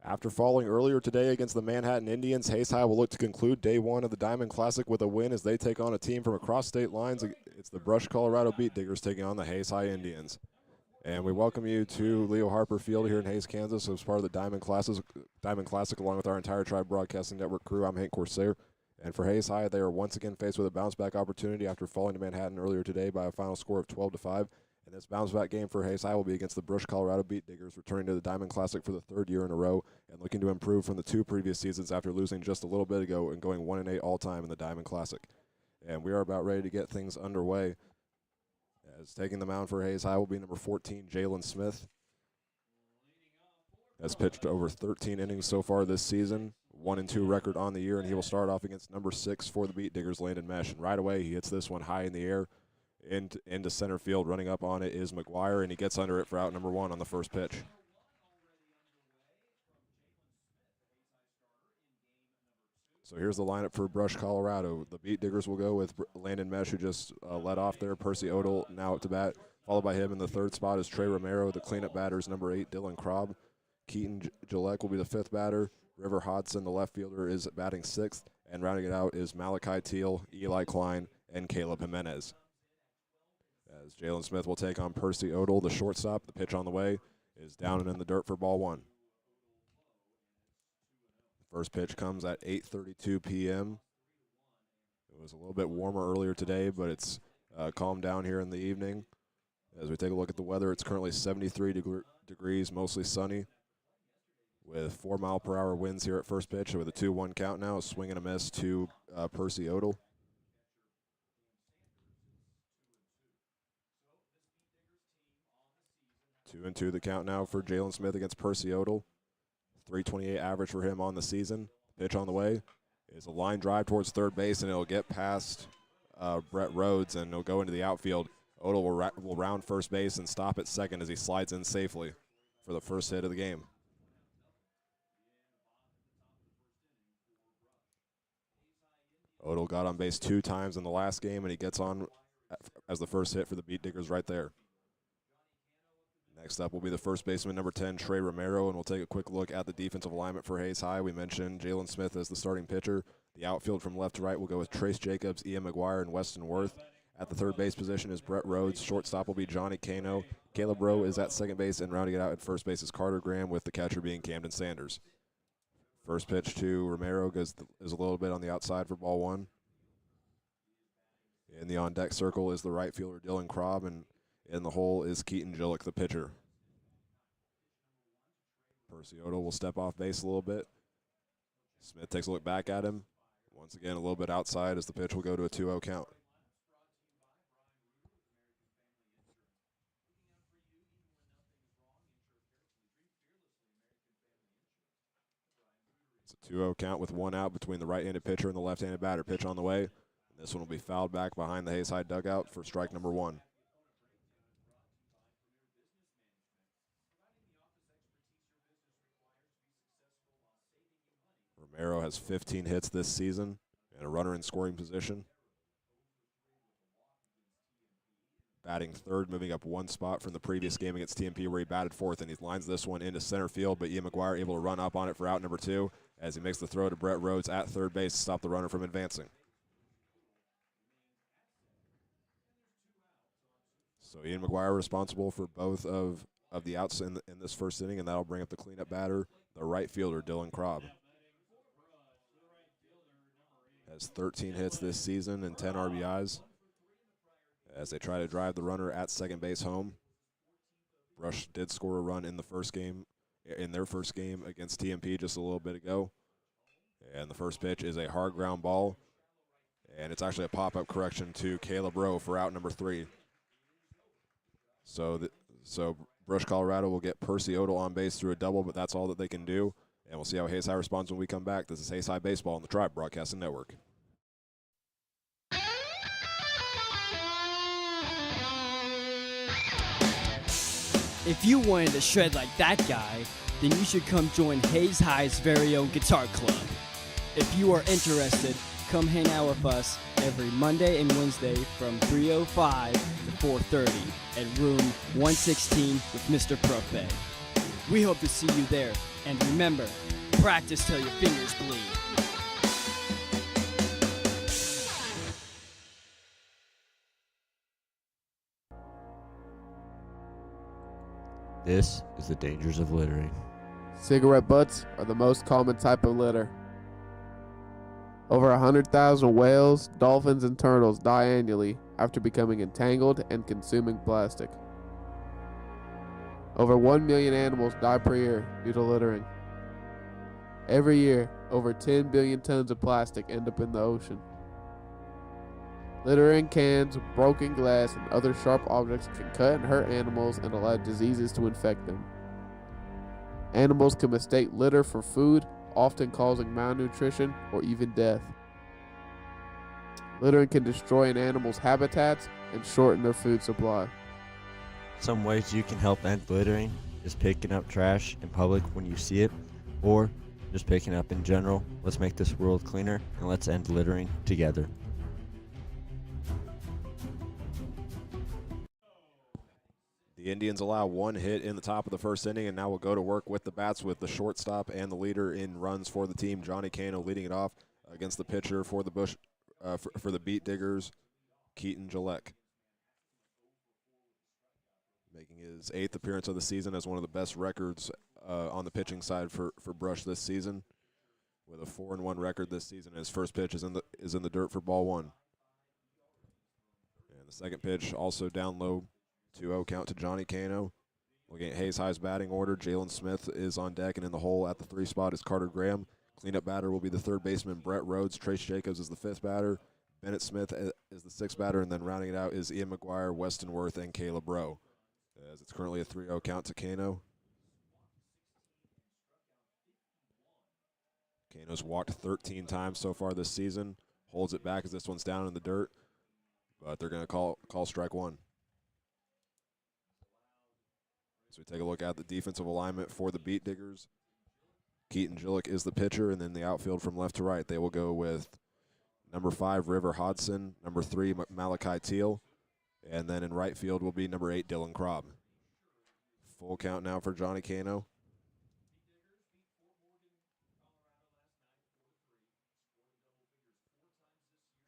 After falling earlier today against the Manhattan Indians, Hayes High will look to conclude day one of the Diamond Classic with a win as they take on a team from across state lines. It's the Brush, Colorado Beat Diggers taking on the Hayes High Indians. And we welcome you to Leo Harper Field here in Hayes, Kansas as part of the Diamond Classic along with our entire Tribe Broadcasting Network crew. I'm Hank Corsair. And for Hayes High, they are once again faced with a bounce-back opportunity after falling to Manhattan earlier today by a final score of 12-5. And this bounce-back game for Hayes High will be against the Brush, Colorado Beat Diggers, returning to the Diamond Classic for the third year in a row and looking to improve from the two previous seasons after losing just a little bit ago and going 1-8 all-time in the Diamond Classic. And we are about ready to get things underway. As taking the mound for Hayes High will be number 14, Jalen Smith. Has pitched over 13 innings so far this season, 1-2 record on the year, and he will start off against number 6 for the Beat Diggers, Landon Mesh. And right away, he hits this one high in the air into center field. Running up on it is McGuire, and he gets under it for out number 1 on the first pitch. So here's the lineup for Brush, Colorado. The Beat Diggers will go with Landon Mesh, who just led off there. Percy Odell now up to bat. Followed by him in the third spot is Trey Romero. The cleanup batter is number 8, Dylan Krob. Keaton Gillette will be the 5th batter. River Hodson, the left fielder, is batting 6th. And rounding it out is Malachi Teal, Eli Klein, and Caleb Jimenez. As Jalen Smith will take on Percy Odell, the shortstop. The pitch on the way is down and in the dirt for ball 1. First pitch comes at 8:32 p.m. It was a little bit warmer earlier today, but it's calmed down here in the evening. As we take a look at the weather, it's currently 73 degrees, mostly sunny, with 4-mile-per-hour winds here at first pitch. With a 2-1 count now, a swing and a miss to Percy Odell. 2-2 the count now for Jalen Smith against Percy Odell. 328 average for him on the season. Pitch on the way is a line drive towards third base, and it'll get past Brett Rhodes, and it'll go into the outfield. Odell will round first base and stop at second as he slides in safely for the first hit of the game. Odell got on base 2 times in the last game, and he gets on as the first hit for the Beat Diggers right there. Next up will be the first baseman, number 10, Trey Romero, and we'll take a quick look at the defensive alignment for Hayes High. We mentioned Jalen Smith as the starting pitcher. The outfield from left to right will go with Trace Jacobs, Ian McGuire, and Weston Worth. At the third base position is Brett Rhodes. Shortstop will be Johnny Cano. Caleb Rowe is at second base, and rounding it out at first base is Carter Graham, with the catcher being Camden Sanders. First pitch to Romero is a little bit on the outside for ball 1. In the on-deck circle is the right fielder, Dylan Krob, and in the hole is Keaton Gillette, the pitcher. Percy Odell will step off base a little bit. Smith takes a look back at him. Once again, a little bit outside as the pitch will go to a 2-0 count. It's a 2-0 count with 1 out between the right-handed pitcher and the left-handed batter. Pitch on the way. And this one will be fouled back behind the Hayes High dugout for strike number 1. Romero has 15 hits this season and a runner in scoring position. Batting third, moving up 1 spot from the previous game against TMP where he batted 4th, and he lines this one into center field, but Ian McGuire able to run up on it for out number 2 as he makes the throw to Brett Rhodes at third base to stop the runner from advancing. So Ian McGuire responsible for both of the outs in this first inning, and that'll bring up the cleanup batter, the right fielder, Dylan Krob. Has 13 hits this season and 10 RBIs as they try to drive the runner at second base home. Brush did score a run in their first game against TMP just a little bit ago. And the first pitch is a hard ground ball, and it's actually a pop-up correction to Caleb Rowe for out number 3. So Brush, Colorado will get Percy Odell on base through a double, but that's all that they can do. And we'll see how Hayes High responds when we come back. This is Hayes High Baseball on the Tribe Broadcasting Network. If you wanted to shred like that guy, then you should come join Hayes High's very own guitar club. If you are interested, come hang out with us every Monday and Wednesday from 3:05 to 4:30 at room 116 with Mr. Prophet. We hope to see you there. And remember, practice till your fingers bleed. This is the dangers of littering. Cigarette butts are the most common type of litter. Over 100,000 whales, dolphins, and turtles die annually after becoming entangled and consuming plastic. Over 1 million animals die per year due to littering. Every year, over 10 billion tons of plastic end up in the ocean. Littering, cans, broken glass, and other sharp objects can cut and hurt animals and allow diseases to infect them. Animals can mistake litter for food, often causing malnutrition or even death. Littering can destroy an animal's habitats and shorten their food supply. Some ways you can help end littering is picking up trash in public when you see it, or just picking up in general. Let's make this world cleaner and let's end littering together. The Indians allow one hit in the top of the first inning, and now will go to work with the bats with the shortstop and the leader in runs for the team, Johnny Cano, leading it off against the pitcher for the for the Beat Diggers, Keaton Gillette. Making his 8th appearance of the season as one of the best records on the pitching side for Brush this season, with a 4-1 record this season. His first pitch is in the dirt for ball 1. And the second pitch also down low. 2-0 count to Johnny Cano. Looking at Hayes High's batting order, Jalen Smith is on deck, and in the hole at the 3 spot is Carter Graham. Cleanup batter will be the third baseman, Brett Rhodes. Trace Jacobs is the 5th batter. Bennett Smith is the 6th batter, and then rounding it out is Ian McGuire, Weston Worth, and Caleb Rowe. As it's currently a 3-0 count to Cano. Cano's walked 13 times so far this season. Holds it back as this one's down in the dirt, but they're going to call strike 1. So we take a look at the defensive alignment for the Beat Diggers. Keaton Gillette is the pitcher, and then the outfield from left to right. They will go with number 5, River Hodson, number 3, Malachi Teal, and then in right field will be number 8, Dylan Krob. Full count now for Johnny Cano.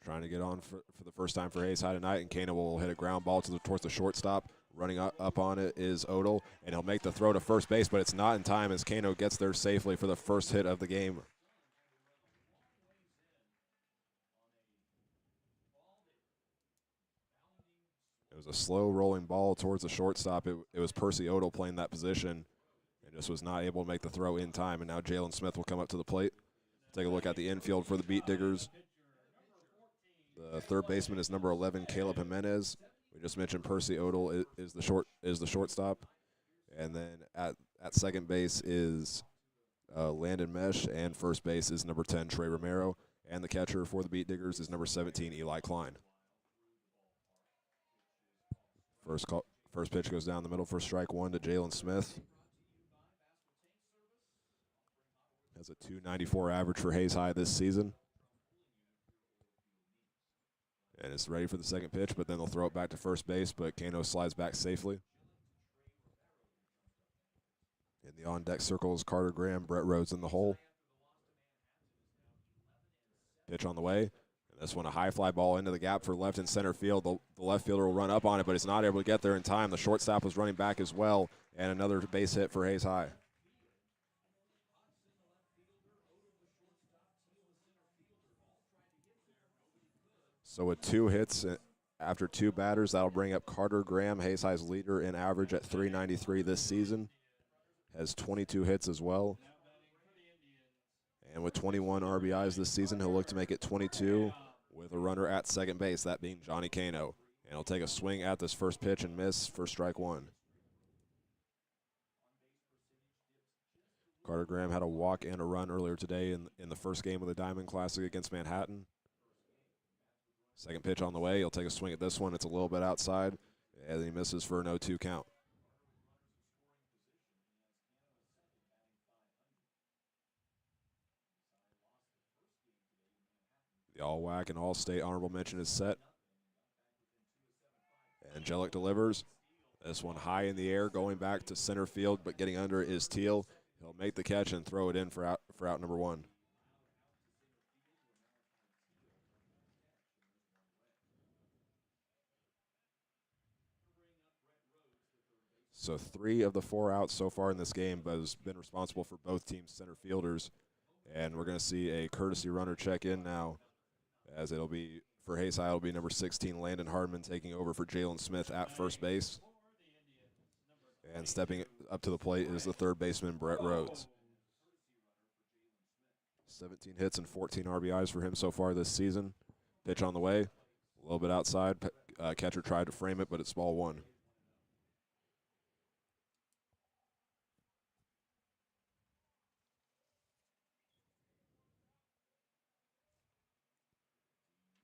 Trying to get on for the first time for Hayes High tonight, and Cano will hit a ground ball towards the shortstop. Running up on it is Odell, and he'll make the throw to first base, but it's not in time as Cano gets there safely for the first hit of the game. It was a slow rolling ball towards the shortstop. It was Percy Odell playing that position and just was not able to make the throw in time, and now Jalen Smith will come up to the plate. Take a look at the infield for the Beat Diggers. The third baseman is number 11, Caleb Jimenez. We just mentioned Percy Odell is the shortstop, and then at second base is Landon Mesh, and first base is number 10, Trey Romero, and the catcher for the Beat Diggers is number 17, Eli Klein. First pitch goes down the middle for strike 1 to Jalen Smith. Has a .294 average for Hayes High this season. And it's ready for the second pitch, but then they'll throw it back to first base, but Cano slides back safely. In the on-deck circle is Carter Graham, Brett Rhodes in the hole. Pitch on the way. And this one, a high fly ball into the gap for left and center field. The left fielder will run up on it, but he's not able to get there in time. The shortstop was running back as well, and another base hit for Hayes High. So with 2 hits after 2 batters, that'll bring up Carter Graham, Hayes High's leader in average at .393 this season. Has 22 hits as well. And with 21 RBIs this season, he'll look to make it 22 with a runner at second base, that being Johnny Cano. And he'll take a swing at this first pitch and miss for strike 1. Carter Graham had a walk and a run earlier today in the first game of the Diamond Classic against Manhattan. Second pitch on the way. He'll take a swing at this one. It's a little bit outside, and he misses for an 0-2 count. The all-WAC and all-state honorable mention is set. Angelic delivers. This one high in the air, going back to center field, but getting under is Teal. He'll make the catch and throw it in for out number 1. So 3 of the 4 outs so far in this game has been responsible for both teams' center fielders. And we're going to see a courtesy runner check in now, as it'll be, for Hayes High, it'll be number 16, Landon Hardman, taking over for Jalen Smith at first base. And stepping up to the plate is the third baseman, Brett Rhodes. 17 hits and 14 RBIs for him so far this season. Pitch on the way, a little bit outside. Catcher tried to frame it, but it's ball 1.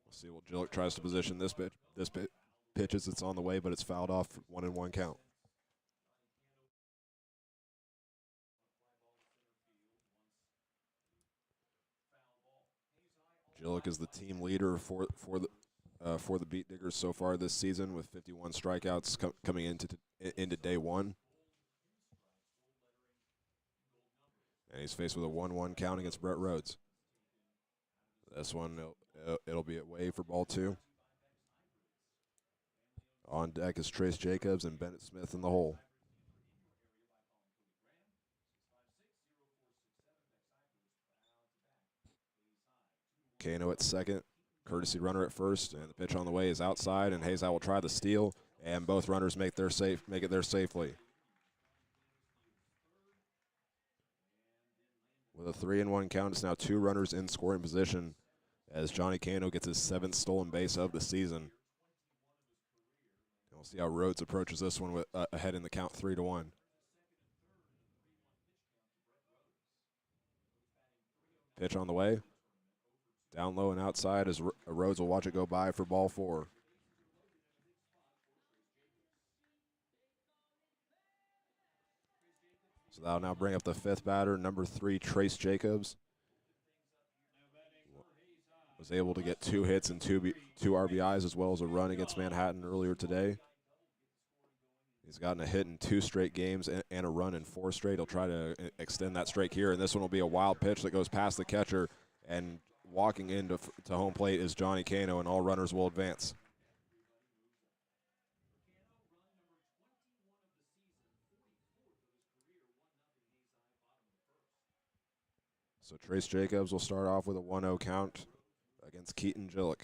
We'll see what Jillick tries to position this pitch. This pitch as it's on the way, but it's fouled off, 1-1 count. Jillick is the team leader for the Beat Diggers so far this season, with 51 strikeouts coming into day 1. And he's faced with a 1-1 count against Brett Rhodes. This one, it'll be away for ball 2. On deck is Trace Jacobs and Bennett Smith in the hole. Kano at second, courtesy runner at first, and the pitch on the way is outside, and Hayes High will try the steal, and both runners make it there safely. With a 3-1 count, it's now 2 runners in scoring position as Johnny Kano gets his 7th stolen base of the season. And we'll see how Rhodes approaches this one with ahead in the count 3-1. Pitch on the way. Down low and outside as Rhodes will watch it go by for ball 4. So that'll now bring up the 5th batter, number 3, Trace Jacobs. Was able to get 2 hits and 2 RBIs as well as a run against Manhattan earlier today. He's gotten a hit in 2 straight games and a run in 4 straight. He'll try to extend that streak here, and this one will be a wild pitch that goes past the catcher, and walking into home plate is Johnny Kano, and all runners will advance. So Trace Jacobs will start off with a 1-0 count against Keaton Jillick.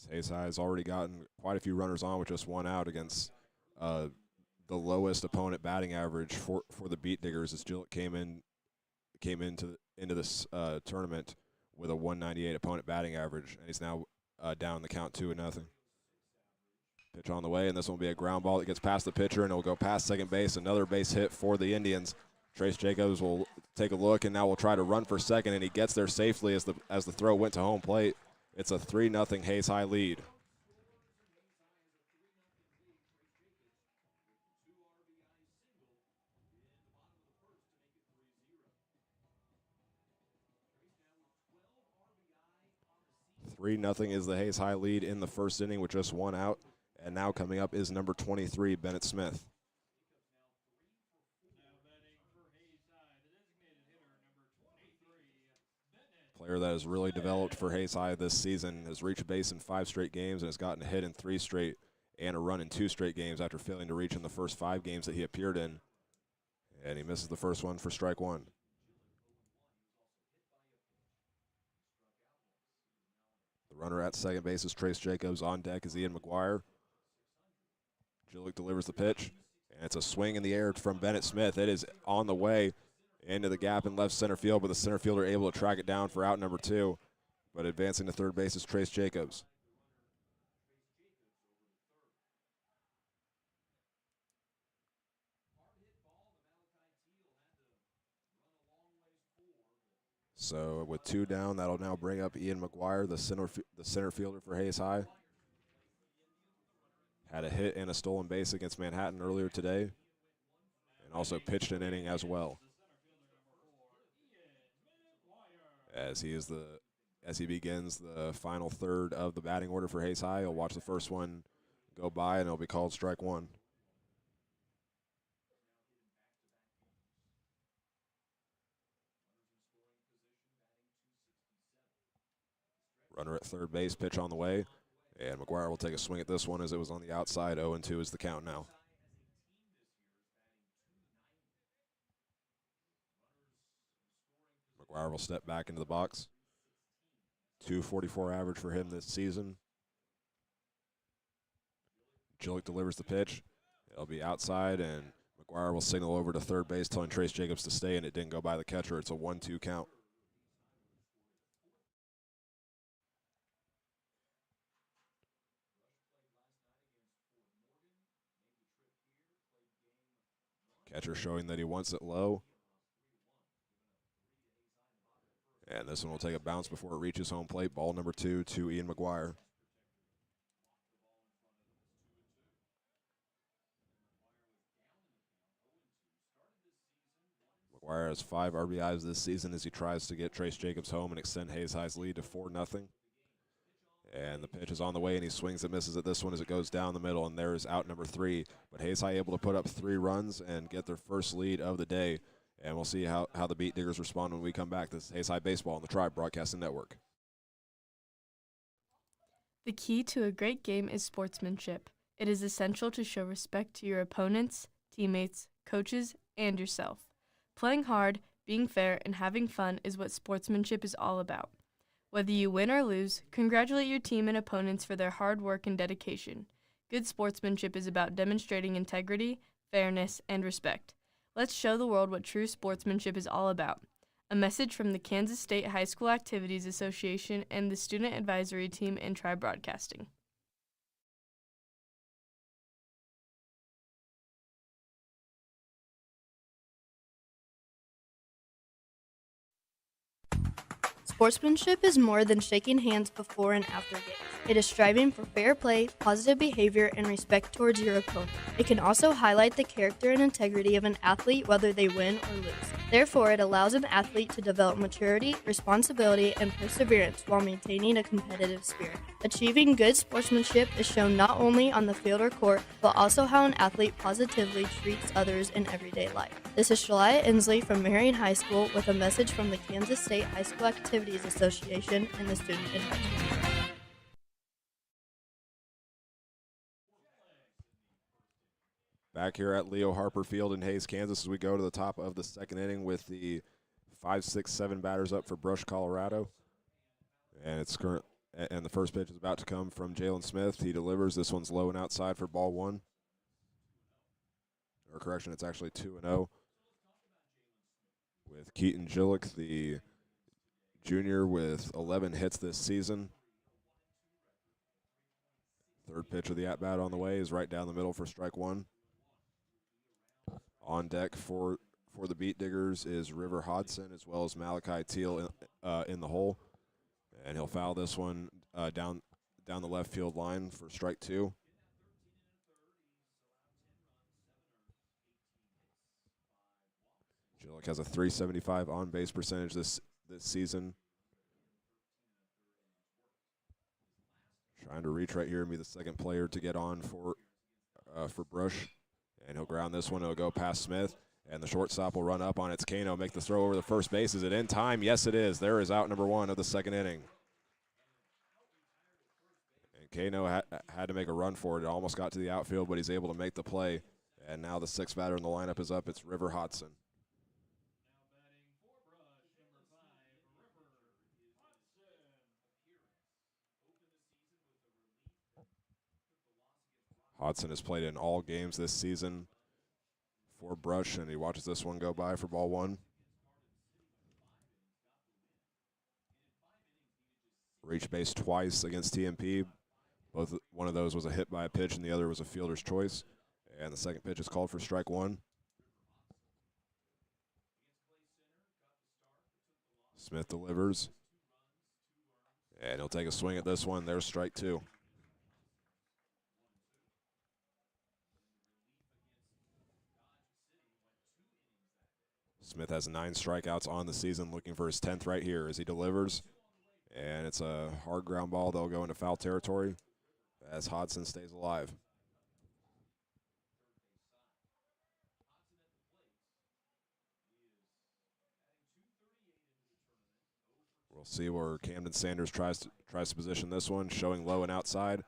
Hayes High has already gotten quite a few runners on with just 1 out against the lowest opponent batting average for the Beat Diggers, as Jillick came into this tournament with a 198 opponent batting average, and he's now down the count 2-0. Pitch on the way, and this one will be a ground ball that gets past the pitcher, and it will go past second base. Another base hit for the Indians. Trace Jacobs will take a look, and now will try to run for second, and he gets there safely as the throw went to home plate. It's a 3-0 Hayes High lead. Nothing is the Hayes High lead in the first inning with just 1 out. And now coming up is number 23, Bennett Smith. Player that has really developed for Hayes High this season, has reached base in 5 straight games and has gotten a hit in 3 straight and a run in 2 straight games after failing to reach in the first 5 games that he appeared in. And he misses the first one for strike 1. The runner at second base is Trace Jacobs. On deck is Ian McGuire. Jillick delivers the pitch, and it's a swing in the air from Bennett Smith. It is on the way into the gap in left center field, but the center fielder able to track it down for out number 2. But advancing to third base is Trace Jacobs. So with 2 down, that'll now bring up Ian McGuire, the center fielder for Hayes High. Had a hit and a stolen base against Manhattan earlier today, and also pitched an inning as well. As he begins the final third of the batting order for Hayes High, he'll watch the first one go by, and it'll be called strike 1. Runner at third base, pitch on the way. And McGuire will take a swing at this one as it was on the outside. 0-2 is the count now. McGuire will step back into the box. 244 average for him this season. Jillick delivers the pitch. It'll be outside, and McGuire will signal over to third base, telling Trace Jacobs to stay, and it didn't go by the catcher. It's a 1-2 count. Catcher showing that he wants it low. And this one will take a bounce before it reaches home plate. Ball number 2 to Ian McGuire. McGuire has 5 RBIs this season as he tries to get Trace Jacobs home and extend Hayes High's lead to 4-0. And the pitch is on the way, and he swings and misses at this one as it goes down the middle, and there's out number 3. But Hayes High able to put up 3 runs and get their first lead of the day. And we'll see how the Beat Diggers respond when we come back. This is Hayes High Baseball on the Tribe Broadcasting Network. The key to a great game is sportsmanship. It is essential to show respect to your opponents, teammates, coaches, and yourself. Playing hard, being fair, and having fun is what sportsmanship is all about. Whether you win or lose, congratulate your team and opponents for their hard work and dedication. Good sportsmanship is about demonstrating integrity, fairness, and respect. Let's show the world what true sportsmanship is all about. A message from the Kansas State High School Activities Association and the Student Advisory Team and Tribe Broadcasting. Sportsmanship is more than shaking hands before and after games. It is striving for fair play, positive behavior, and respect towards your opponent. It can also highlight the character and integrity of an athlete whether they win or lose. Therefore, it allows an athlete to develop maturity, responsibility, and perseverance while maintaining a competitive spirit. Achieving good sportsmanship is shown not only on the field or court, but also how an athlete positively treats others in everyday life. This is Shalaya Inslee from Marion High School with a message from the Kansas State High School Activities Association and the Student Advisory. Back here at Leo Harper Field in Hayes, Kansas, as we go to the top of the second inning with the 5, 6, 7 batters up for Brush, Colorado. And the first pitch is about to come from Jalen Smith. He delivers. This one's low and outside for ball 1. Or correction, it's actually 2-0. With Keaton Jillick, the junior, with 11 hits this season. Third pitch of the at-bat on the way is right down the middle for strike 1. On deck for the Beat Diggers is River Hodson as well as Malachi Teal in the hole. And he'll foul this one down the left field line for strike 2. Jillick has a .375 on-base percentage this season. Trying to reach right here and be the second player to get on for Brush. And he'll ground this one. It'll go past Smith. And the shortstop will run up on its Kano, make the throw over the first base. Is it in time? Yes, it is. There is out number 1 of the second inning. And Kano had to make a run for it. It almost got to the outfield, but he's able to make the play. And now the 6th batter in the lineup is up. It's River Hodson. Hodson has played in all games this season for Brush, and he watches this one go by for ball 1. Reached base twice against TMP. One of those was a hit by a pitch, and the other was a fielder's choice. And the second pitch is called for strike 1. Smith delivers. And he'll take a swing at this one. There's strike 2. Smith has 9 strikeouts on the season, looking for his 10th right here as he delivers. And it's a hard ground ball. They'll go into foul territory as Hodson stays alive. We'll see where Camden Sanders tries tries to position this one, showing low and outside,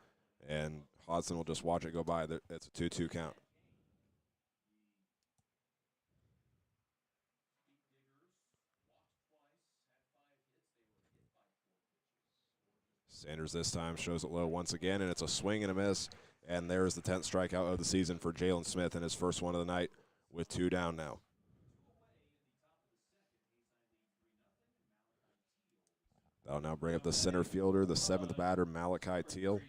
and Hodson will just watch it go by. It's a 2-2 count. Sanders this time shows it low once again, and it's a swing and a miss. And there's the 10th strikeout of the season for Jalen Smith and his first one of the night with 2 down now. That'll now bring up the center fielder, the 7th batter, Malachi Teal.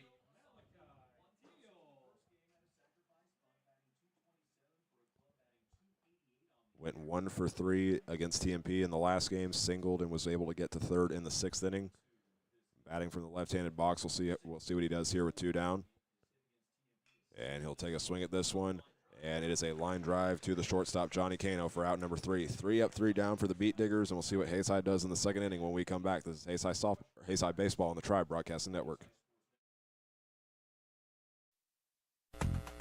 Went 1 for 3 against TMP in the last game, singled and was able to get to third in the 6th inning. Batting from the left-handed box, we'll see what he does here with 2 down. And he'll take a swing at this one, and it is a line drive to the shortstop, Johnny Cano, for out number 3. 3 up, 3 down for the Beat Diggers, and we'll see what Hayes High does in the 2nd inning when we come back. This is Hayes High Baseball on the Tribe Broadcasting Network.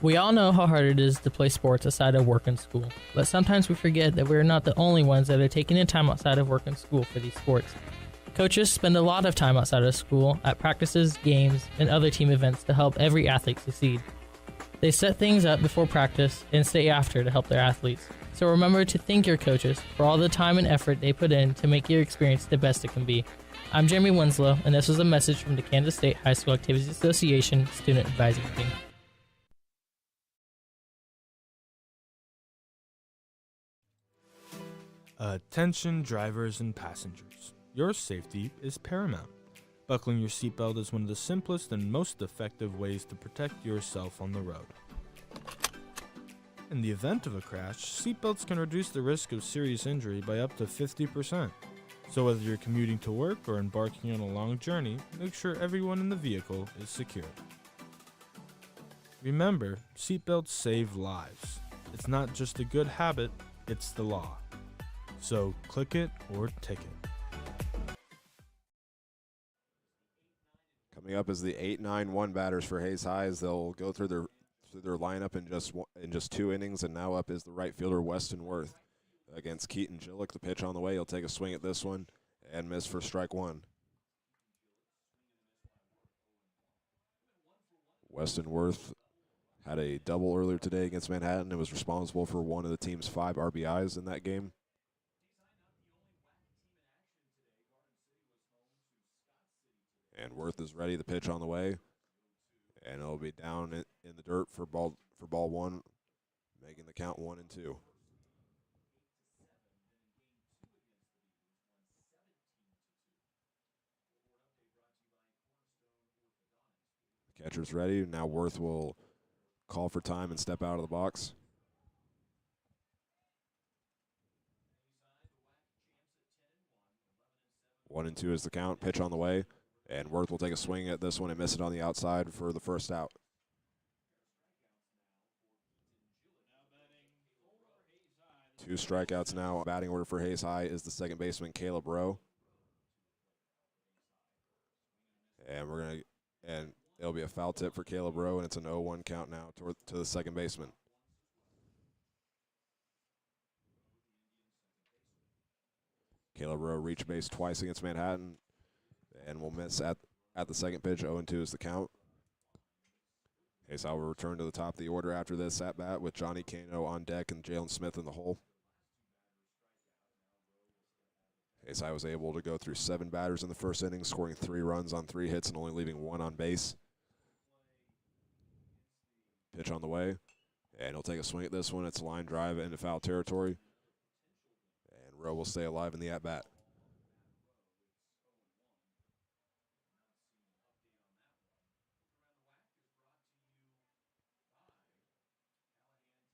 We all know how hard it is to play sports outside of work and school, but sometimes we forget that we're not the only ones that are taking the time outside of work and school for these sports. Coaches spend a lot of time outside of school at practices, games, and other team events to help every athlete succeed. They set things up before practice and stay after to help their athletes. So remember to thank your coaches for all the time and effort they put in to make your experience the best it can be. I'm Jeremy Winslow, and this was a message from the Kansas State High School Activities Association Student Advisory Team. Attention drivers and passengers. Your safety is paramount. Buckling your seatbelt is one of the simplest and most effective ways to protect yourself on the road. In the event of a crash, seatbelts can reduce the risk of serious injury by up to 50%. So whether you're commuting to work or embarking on a long journey, make sure everyone in the vehicle is secure. Remember, seatbelts save lives. It's not just a good habit, it's the law. So click it or ticket. Coming up is the 8-9-1 batters for Hayes High as they'll go through their lineup in just 2 innings, and now up is the right fielder Weston Worth against Keaton Gillick. The pitch on the way. He'll take a swing at this one and miss for strike 1. Weston Worth had a double earlier today against Manhattan and was responsible for one of the team's 5 RBIs in that game. And Worth is ready. The pitch on the way, and it'll be down in the dirt for ball 1, making the count 1-2. The catcher's ready. Now Worth will call for time and step out of the box. 1-2 is the count. Pitch on the way. And Worth will take a swing at this one and miss it on the outside for the first out. Two strikeouts now. Batting order for Hayes High is the second baseman, Caleb Rowe. And it'll be a foul tip for Caleb Rowe, and it's an 0-1 count now to the second baseman. Caleb Rowe reached base twice against Manhattan and will miss at the second pitch. 0-2 is the count. Hayes High will return to the top of the order after this at bat with Johnny Cano on deck and Jalen Smith in the hole. Hayes High was able to go through 7 batters in the first inning, scoring 3 runs on 3 hits and only leaving 1 on base. Pitch on the way, and he'll take a swing at this one. It's a line drive into foul territory, and Rowe will stay alive in the at-bat.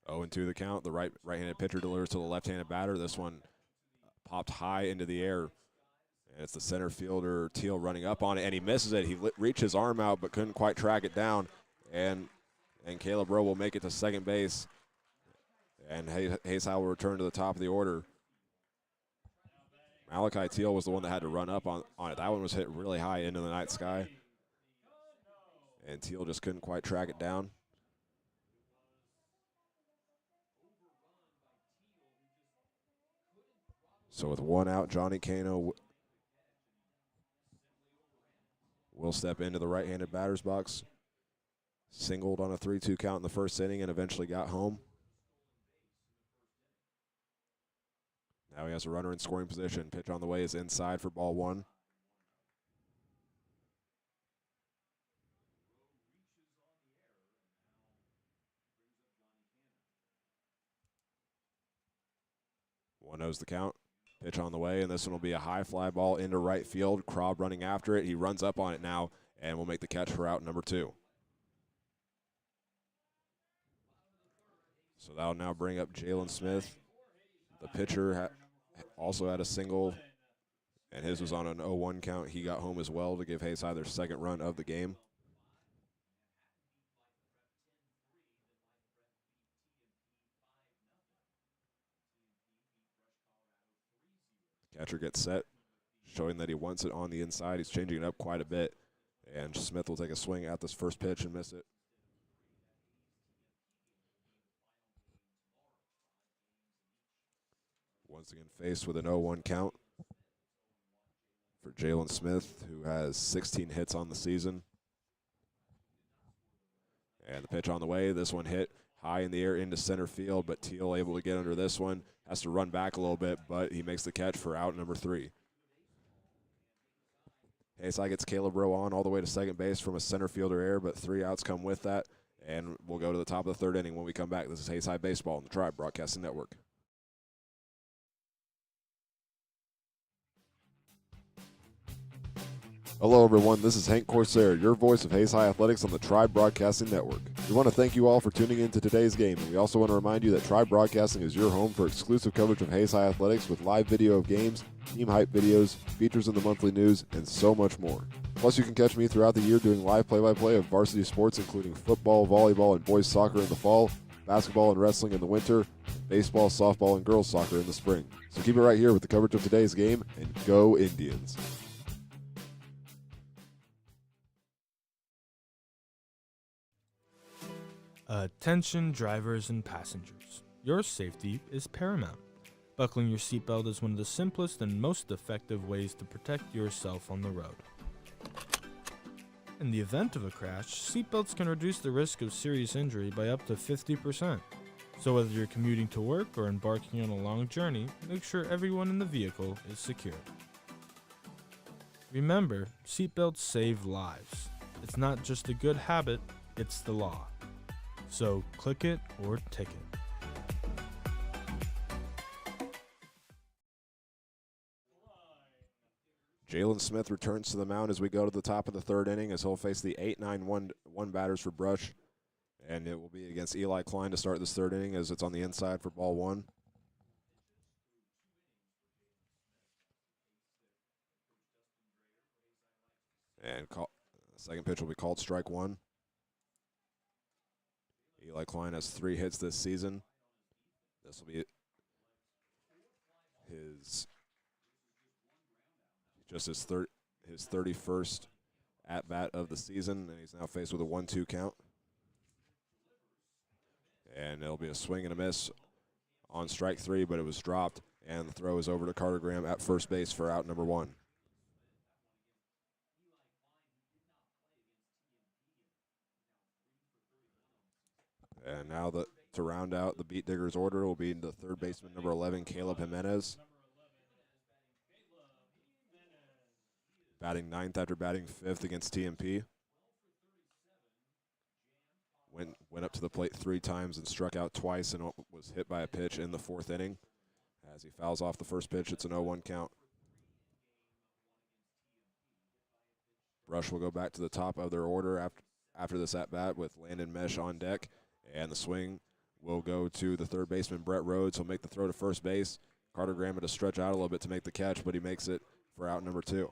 Oh, and 2 the count. The right-handed pitcher delivers to the left-handed batter. This one popped high into the air, and it's the center fielder Teal running up on it, and he misses it. He reached his arm out but couldn't quite track it down, and Caleb Rowe will make it to second base, and Hayes High will return to the top of the order. Malachi Teal was the one that had to run up on it. That one was hit really high into the night sky, and Teal just couldn't quite track it down. So with 1 out, Johnny Cano will step into the right-handed batter's box. Singled on a 3-2 count in the first inning and eventually got home. Now he has a runner in scoring position. Pitch on the way is inside for ball one. One knows the count. Pitch on the way, and this one will be a high fly ball into right field. Krob running after it. He runs up on it now and will make the catch for out number 2. So that'll now bring up Jalen Smith. The pitcher also had a single, and his was on an 0-1 count. He got home as well to give Hayes High their second run of the game. Catcher gets set, showing that he wants it on the inside. He's changing it up quite a bit, and Smith will take a swing at this first pitch and miss it. Once again faced with an 0-1 count for Jalen Smith, who has 16 hits on the season. And the pitch on the way. This one hit high in the air into center field, but Teal able to get under this one. Has to run back a little bit, but he makes the catch for out number 3. Hayes High gets Caleb Rowe on all the way to second base from a center fielder error, but 3 outs come with that. And we'll go to the top of the third inning when we come back. This is Hayes High Baseball on the Tribe Broadcasting Network. Hello, everyone. This is Hank Corsair, your voice of Hayes High Athletics on the Tribe Broadcasting Network. We want to thank you all for tuning in to today's game, and we also want to remind you that Tribe Broadcasting is your home for exclusive coverage of Hayes High Athletics with live video of games, team hype videos, features in the monthly news, and so much more. Plus, you can catch me throughout the year doing live play-by-play of varsity sports, including football, volleyball, and boys soccer in the fall, basketball and wrestling in the winter, baseball, softball, and girls soccer in the spring. So keep it right here with the coverage of today's game, and go Indians. Attention drivers and passengers. Your safety is paramount. Buckling your seatbelt is one of the simplest and most effective ways to protect yourself on the road. In the event of a crash, seatbelts can reduce the risk of serious injury by up to 50%. So whether you're commuting to work or embarking on a long journey, make sure everyone in the vehicle is secure. Remember, seatbelts save lives. It's not just a good habit, it's the law. So click it or ticket. Jalen Smith returns to the mound as we go to the top of the third inning, as he'll face the 8-9-1 batters for Brush. And it will be against Eli Klein to start this third inning, as it's on the inside for ball one. And second pitch will be called strike one. Eli Klein has 3 hits this season. This will be his 31st at-bat of the season, and he's now faced with a 1-2 count. And it'll be a swing and a miss on strike 3, but it was dropped, and the throw is over to Carter Graham at first base for out number 1. And now to round out the Beat Diggers order will be the third baseman, number 11, Caleb Jimenez. Batting 9th after batting 5th against TMP. Went up to the plate 3 times and struck out twice and was hit by a pitch in the 4th inning. As he fouls off the first pitch, it's an 0-1 count. Brush will go back to the top of their order after this at-bat with Landon Mesh on deck. And the swing will go to the third baseman, Brett Rhodes. He'll make the throw to first base. Carter Graham had to stretch out a little bit to make the catch, but he makes it for out number 2.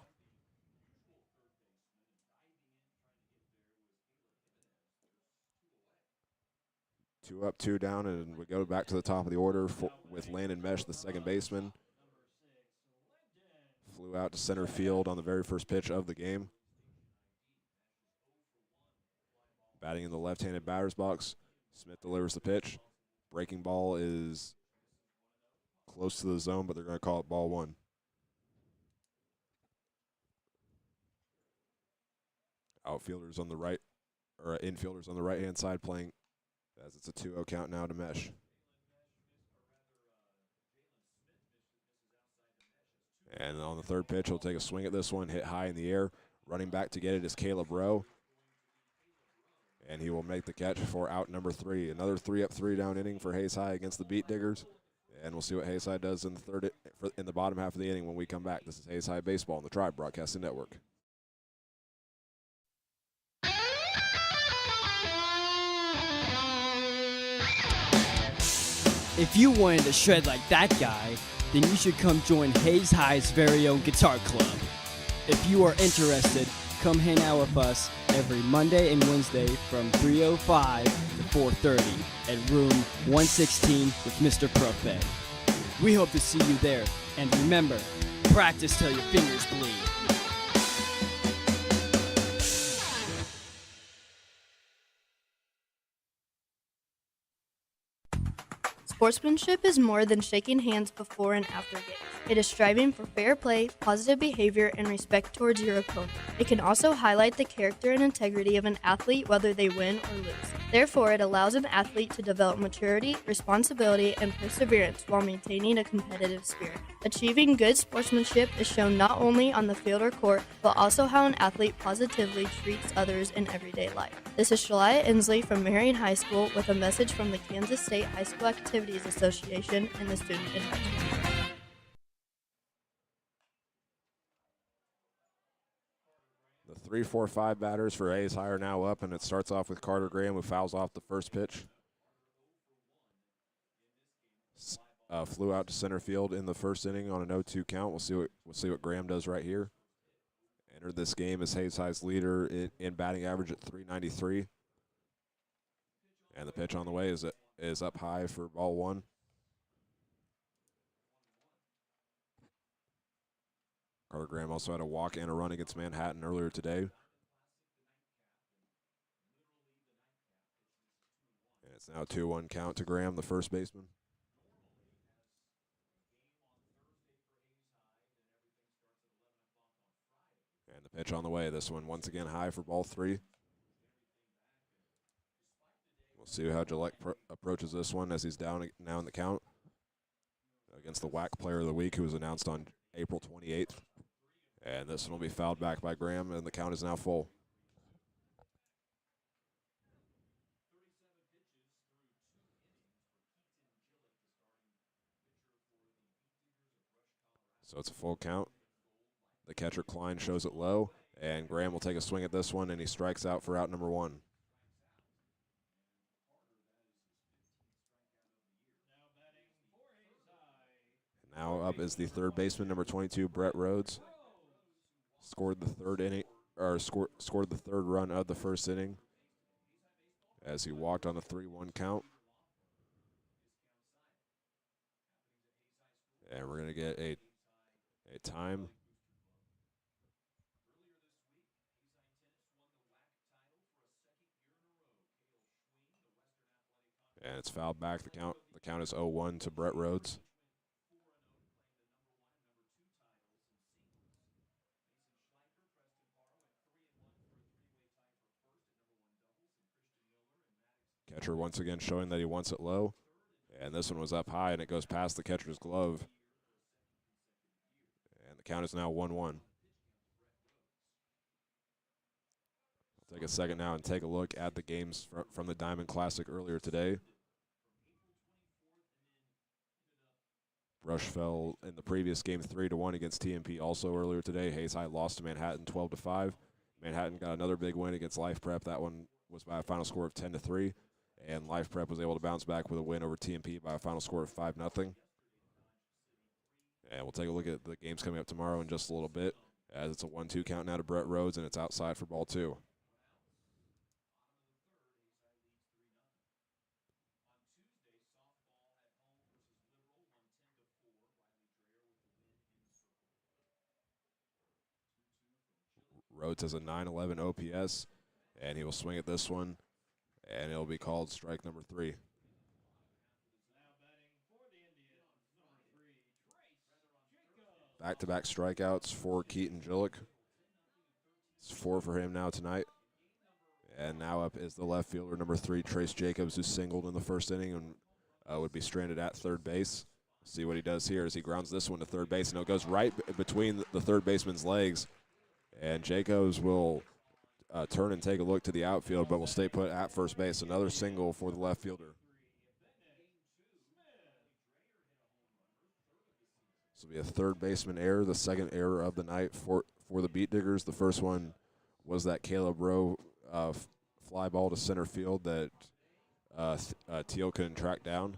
Two up, 2 down, and we go back to the top of the order with Landon Mesh, the second baseman. Flew out to center field on the very first pitch of the game. Batting in the left-handed batter's box. Smith delivers the pitch. Breaking ball is close to the zone, but they're going to call it ball 1. Outfielders on the right, or infielders on the right-hand side playing as it's a 2-0 count now to Mesh. And on the third pitch, he'll take a swing at this one, hit high in the air. Running back to get it is Caleb Rowe. And he will make the catch for out number 3. Another 3-up, 3-down inning for Hayes High against the Beat Diggers. And we'll see what Hayes High does in the bottom half of the inning when we come back. This is Hayes High Baseball on the Tribe Broadcasting Network. If you wanted to shred like that guy, then you should come join Hayes High's very own guitar club. If you are interested, come hang out with us every Monday and Wednesday from 3:05 to 4:30 at room 116 with Mr. Prophet. We hope to see you there, and remember, practice till your fingers bleed. Sportsmanship is more than shaking hands before and after games. It is striving for fair play, positive behavior, and respect towards your opponent. It can also highlight the character and integrity of an athlete whether they win or lose. Therefore, it allows an athlete to develop maturity, responsibility, and perseverance while maintaining a competitive spirit. Achieving good sportsmanship is shown not only on the field or court, but also how an athlete positively treats others in everyday life. This is Shalaya Inslee from Marion High School with a message from the Kansas State High School Activities Association and the Student Advisory. The 3-4-5 batters for Hayes High are now up, and it starts off with Carter Graham, who fouls off the first pitch. Flew out to center field in the first inning on an 0-2 count. We'll see what Graham does right here. Entered this game as Hayes High's leader in batting average at .393. And the pitch on the way is up high for ball 1. Carter Graham also had a walk and a run against Manhattan earlier today. And it's now a 2-1 count to Graham, the first baseman. And the pitch on the way. This one once again high for ball 3. We'll see how Gillette approaches this one as he's down now in the count against the WAC Player of the Week, who was announced on April 28th. And this one will be fouled back by Graham, and the count is now full. So it's a full count. The catcher, Klein, shows it low, and Graham will take a swing at this one, and he strikes out for out number 1. Now up is the third baseman, number 22, Brett Rhodes. Scored the third run of the first inning as he walked on a 3-1 count. And we're going to get a time. And it's fouled back. The count is 0-1 to Brett Rhodes. Catcher once again showing that he wants it low. And this one was up high, and it goes past the catcher's glove. And the count is now 1-1. I'll take a second now and take a look at the games from the Diamond Classic earlier today. Rush fell in the previous game 3-1 against TMP. Also earlier today, Hayes High lost to Manhattan 12-5. Manhattan got another big win against Life Prep. That one was by a final score of 10-3. And Life Prep was able to bounce back with a win over TMP by a final score of 5-0. And we'll take a look at the games coming up tomorrow in just a little bit, as it's a 1-2 count now to Brett Rhodes, and it's outside for ball 2. Rhodes has a .911 OPS, and he will swing at this one, and it'll be called strike number 3. Back-to-back strikeouts for Keaton Gillick. It's 4 for him now tonight. And now up is the left fielder, number 3, Trace Jacobs, who singled in the first inning and would be stranded at third base. See what he does here as he grounds this one to third base, and it goes right between the third baseman's legs. And Jacobs will turn and take a look to the outfield, but will stay put at first base. Another single for the left fielder. This will be a third baseman error, the second error of the night for the Beat Diggers. The first one was that Caleb Rowe fly ball to center field that Teal couldn't track down.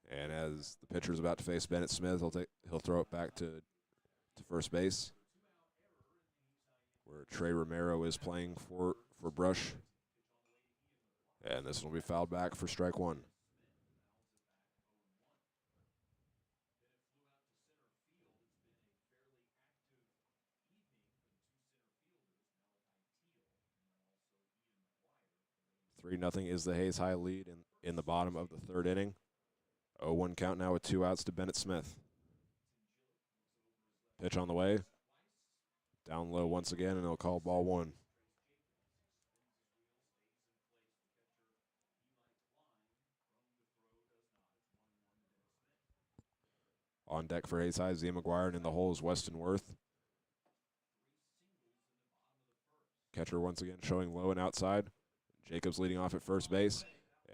And as the pitcher is about to face Bennett Smith, he'll throw it back to first base, where Trey Romero is playing for Brush. And this will be fouled back for strike 1. Three 0 is the Hayes High lead in the bottom of the third inning. 0-1 count now with 2 outs to Bennett Smith. Pitch on the way. Down low once again, and they'll call ball 1. On deck for Hayes High, Zia McGuire, and in the hole is Weston Worth. Catcher once again showing low and outside. Jacobs leading off at first base,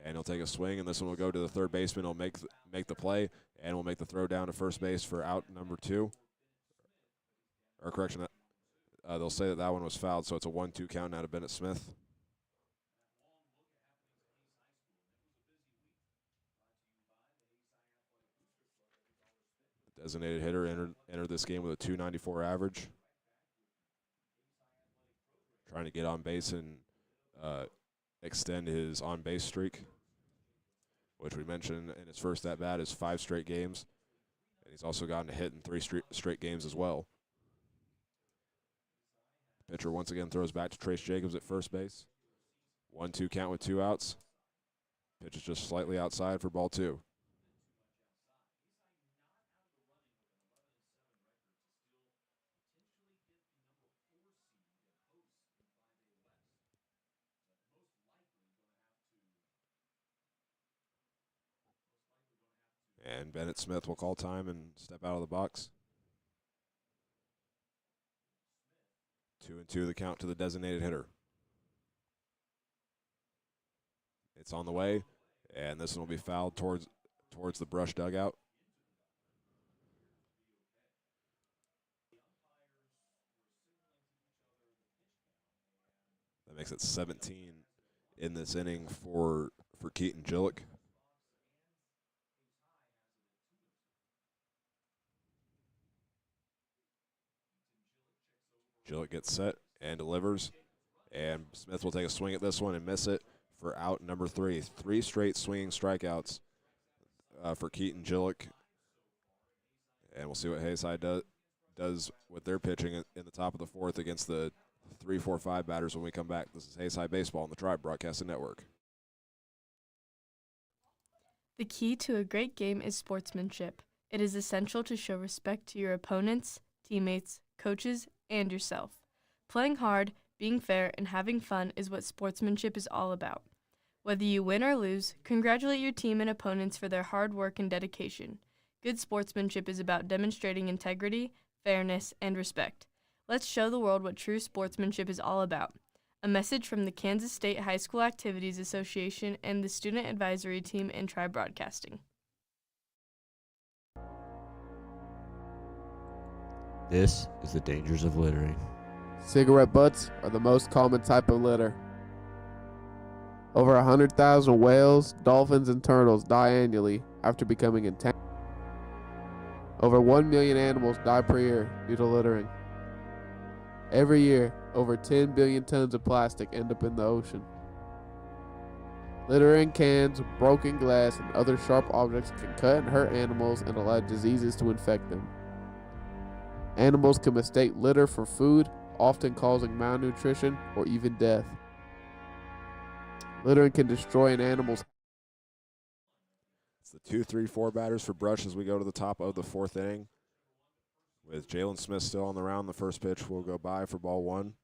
and he'll take a swing, and this one will go to the third baseman. He'll make the play, and will make the throw down to first base for out number 2. Or correction, they'll say that one was fouled, so it's a 1-2 count now to Bennett Smith. The designated hitter entered this game with a .294 average. Trying to get on base and extend his on-base streak, which we mentioned in his first at-bat is 5 straight games. And he's also gotten a hit in 3 straight games as well. The pitcher once again throws back to Trace Jacobs at first base. 1-2 count with 2 outs. Pitch is just slightly outside for ball 2. And Bennett Smith will call time and step out of the box. 2-2 the count to the designated hitter. It's on the way, and this one will be fouled towards the Brush dugout. That makes it 17 in this inning for Keaton Gillick. Gillick gets set and delivers, and Smith will take a swing at this one and miss it for out number 3. 3 straight swinging strikeouts for Keaton Gillick. And we'll see what Hayes High does with their pitching in the top of the 4th against the 3-4-5 batters when we come back. This is Hayes High Baseball on the Tribe Broadcasting Network. The key to a great game is sportsmanship. It is essential to show respect to your opponents, teammates, coaches, and yourself. Playing hard, being fair, and having fun is what sportsmanship is all about. Whether you win or lose, congratulate your team and opponents for their hard work and dedication. Good sportsmanship is about demonstrating integrity, fairness, and respect. Let's show the world what true sportsmanship is all about. A message from the Kansas State High School Activities Association and the Student Advisory Team and Tribe Broadcasting. This is the dangers of littering. Cigarette butts are the most common type of litter. Over 100,000 whales, dolphins, and turtles die annually after becoming entangled. Over 1 million animals die per year due to littering. Every year, over 10 billion tons of plastic end up in the ocean. Littering, cans, broken glass, and other sharp objects can cut and hurt animals and allow diseases to infect them. Animals can mistake litter for food, often causing malnutrition or even death. Littering can destroy an animal's. It's the 2-3-4 batters for Brush as we go to the top of the 4th inning. With Jalen Smith still on the mound, the first pitch will go by for ball 1.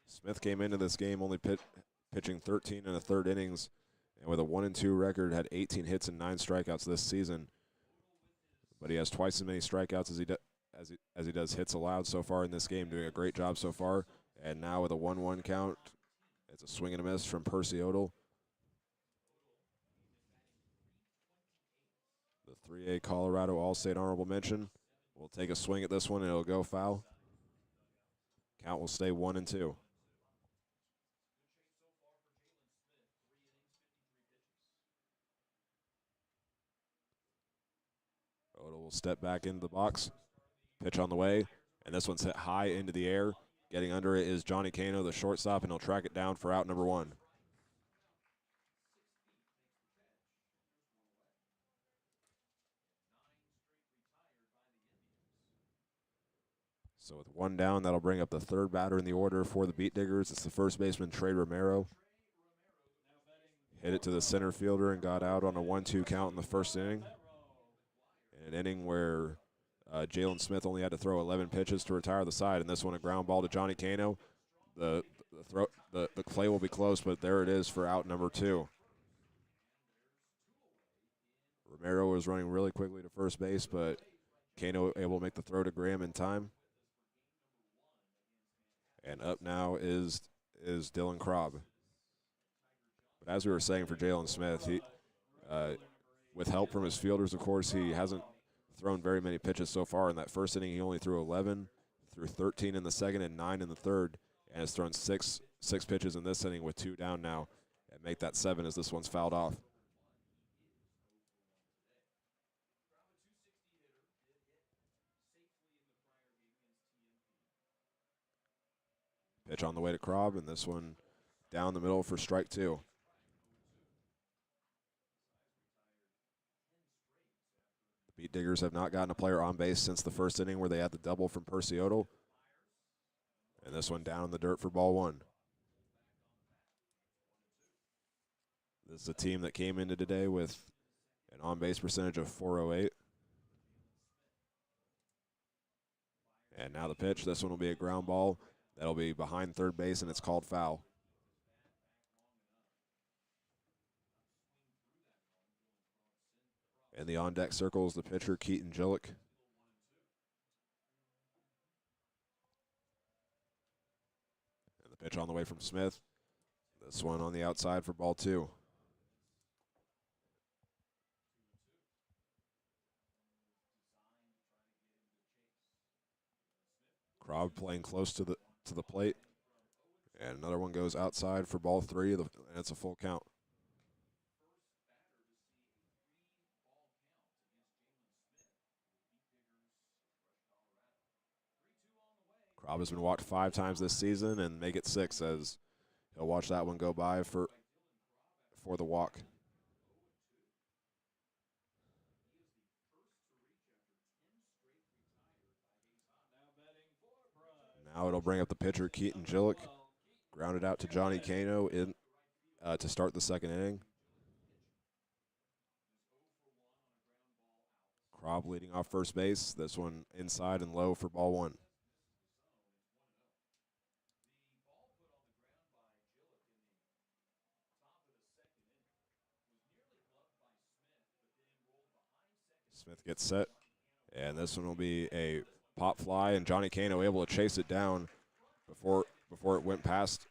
Smith came into this game only pitching 13 and a third innings, and with a 1-2 record, had 18 hits and 9 strikeouts this season. But he has twice as many strikeouts as he does hits allowed so far in this game, doing a great job so far. And now with a 1-1 count, it's a swing and a miss from Percy Odell. The 3A Colorado All-State honorable mention will take a swing at this one, and it'll go foul. Count will stay 1-2. Odell will step back into the box. Pitch on the way, and this one's hit high into the air. Getting under it is Johnny Cano, the shortstop, and he'll track it down for out number 1. So with 1 down, that'll bring up the 3rd batter in the order for the Beat Diggers. It's the first baseman, Trey Romero. Hit it to the center fielder and got out on a 1-2 count in the first inning. In an inning where Jalen Smith only had to throw 11 pitches to retire the side, and this one a ground ball to Johnny Cano. The play will be close, but there it is for out number 2. Romero was running really quickly to first base, but Cano able to make the throw to Graham in time. And up now is Dylan Krob. But as we were saying for Jalen Smith, he, with help from his fielders, of course, he hasn't thrown very many pitches so far. In that first inning, he only threw 11, threw 13 in the second and 9 in the third, and has thrown six pitches in this inning with 2 down now, and make that 7 as this one's fouled off. Pitch on the way to Krob, and this one down the middle for strike 2. The Beat Diggers have not gotten a player on base since the first inning where they had the double from Percy Odell. And this one down in the dirt for ball 1. This is a team that came into today with an on-base percentage of .408. And now the pitch. This one will be a ground ball. That'll be behind third base, and it's called foul. And the on-deck circle is the pitcher, Keaton Gillick. And the pitch on the way from Smith. This one on the outside for ball 2. Krob playing close to the plate. And another one goes outside for ball 3, and it's a full count. Krob has been walked 5 times this season and make it 6 as he'll watch that one go by for the walk. Now it'll bring up the pitcher, Keaton Gillick. Grounded out to Johnny Cano to start the second inning. Krob leading off first base. This one inside and low for ball 1. Smith gets set, and this one will be a pop fly, and Johnny Cano able to chase it down before it went past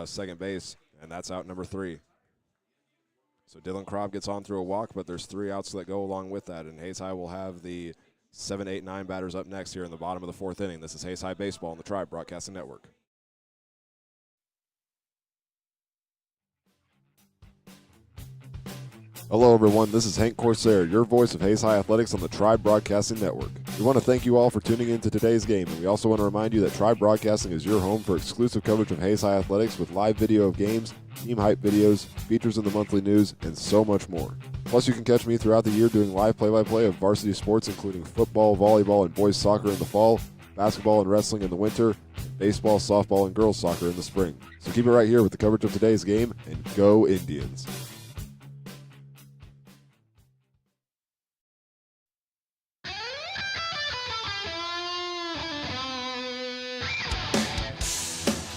second base, and that's out number 3. So Dylan Krob gets on through a walk, but there's 3 outs that go along with that, and Hayes High will have the 7, 8, 9 batters up next here in the bottom of the 4th inning. This is Hayes High Baseball on the Tribe Broadcasting Network. Hello, everyone. This is Hank Corsair, your voice of Hayes High Athletics on the Tribe Broadcasting Network. We want to thank you all for tuning in to today's game, and we also want to remind you that Tribe Broadcasting is your home for exclusive coverage of Hayes High Athletics with live video of games, team hype videos, features in the monthly news, and so much more. Plus, you can catch me throughout the year doing live play-by-play of varsity sports, including football, volleyball, and boys soccer in the fall, basketball and wrestling in the winter, and baseball, softball, and girls soccer in the spring. So keep it right here with the coverage of today's game, and go Indians.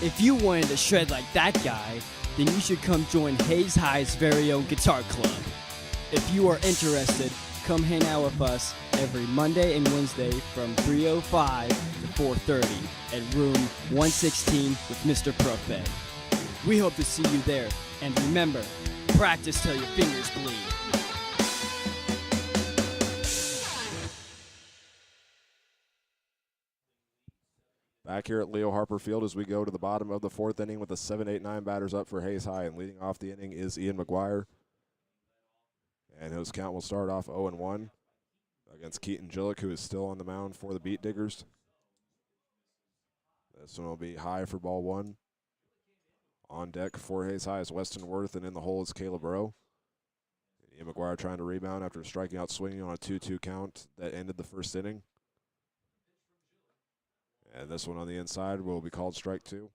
If you wanted to shred like that guy, then you should come join Hayes High's very own guitar club. If you are interested, come hang out with us every Monday and Wednesday from 3:05 to 4:30 at room 116 with Mr. Prophet. We hope to see you there, and remember, practice till your fingers bleed. Back here at Leo Harper Field as we go to the bottom of the fourth inning with the 7-8-9 batters up for Hayes High. And leading off the inning is Ian McGuire. And his count will start off 0-1 against Keaton Gillick, who is still on the mound for the Beat Diggers. This one will be high for ball one. On deck for Hayes High is Weston Worth, and in the hole is Caleb Rowe. Ian McGuire trying to rebound after striking out swinging on a 2-2 count that ended the first inning. And this one on the inside will be called strike two.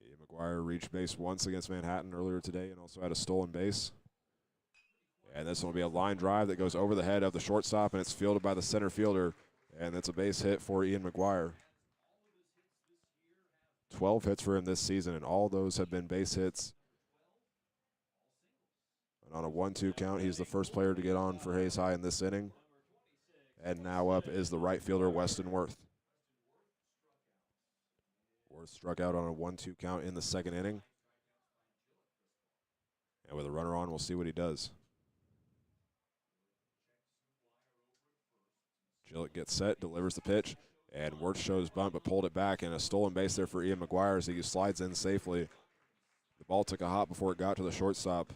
Ian McGuire reached base once against Manhattan earlier today and also had a stolen base. And this one will be a line drive that goes over the head of the shortstop, and it's fielded by the center fielder. And that's a base hit for Ian McGuire. 12 hits for him this season, and all those have been base hits. And on a 1-2 count, he's the first player to get on for Hayes High in this inning. And now up is the right fielder, Weston Worth. Worth struck out on a 1-2 count in the second inning. And with a runner on, we'll see what he does. Gillett gets set, delivers the pitch, and Worth shows bunt but pulled it back, and a stolen base there for Ian McGuire as he slides in safely. The ball took a hop before it got to the shortstop.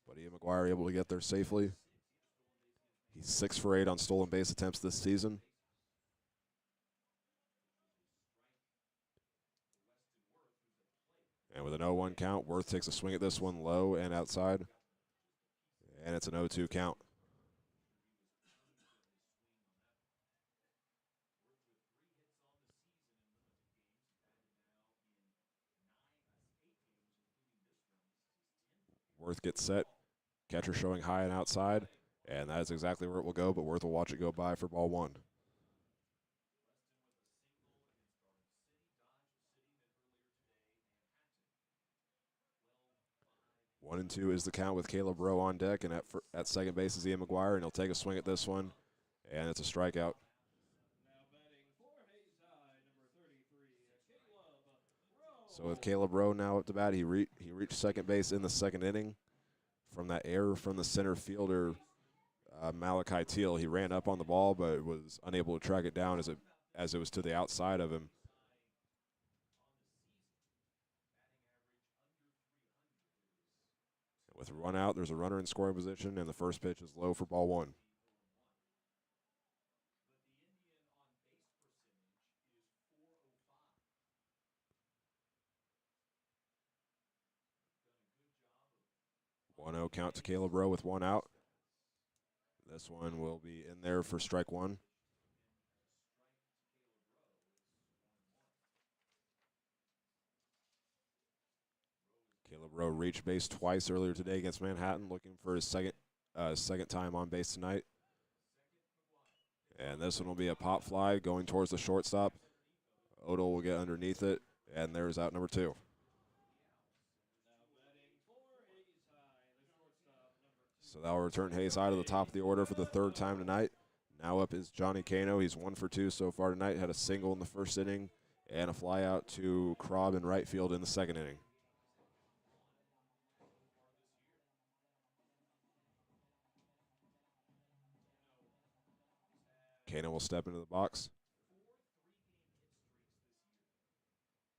But Ian McGuire able to get there safely. He's 6 for 8 on stolen base attempts this season. And with an 0-1 count, Worth takes a swing at this one low and outside. And it's an 0-2 count. Worth gets set. Catcher showing high and outside. And that is exactly where it will go, but Worth will watch it go by for ball one. 1-2 is the count with Caleb Rowe on deck, and at second base is Ian McGuire, and he'll take a swing at this one, and it's a strikeout. So with Caleb Rowe now up to bat, he reached second base in the second inning from that error from the center fielder, Malachi Teal. He ran up on the ball, but was unable to track it down as it was to the outside of him. With one out, there's a runner in scoring position, and the first pitch is low for ball one. One 0 count to Caleb Rowe with one out. This one will be in there for strike one. Caleb Rowe reached base twice earlier today against Manhattan, looking for his second time on base tonight. And this one will be a pop fly going towards the shortstop. Odell will get underneath it, and there's out number two. So that will return Hayes High to the top of the order for the third time tonight. Now up is Johnny Cano. He's 1 for 2 so far tonight. Had a single in the first inning and a fly out to Krob in right field in the second inning. Cano will step into the box.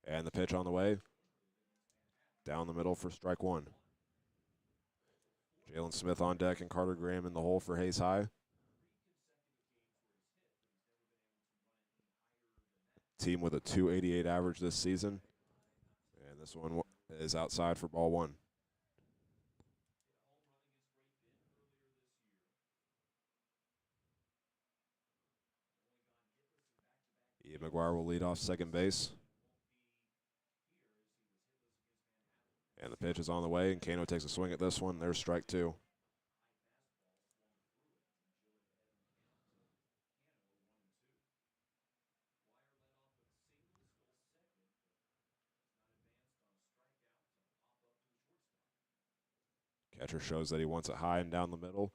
And the pitch on the way. Down the middle for strike one. Jalen Smith on deck and Carter Graham in the hole for Hayes High. Team with a .288 average this season. And this one is outside for ball one. Ian McGuire will lead off second base. And the pitch is on the way, and Cano takes a swing at this one. There's strike two. Catcher shows that he wants it high and down the middle.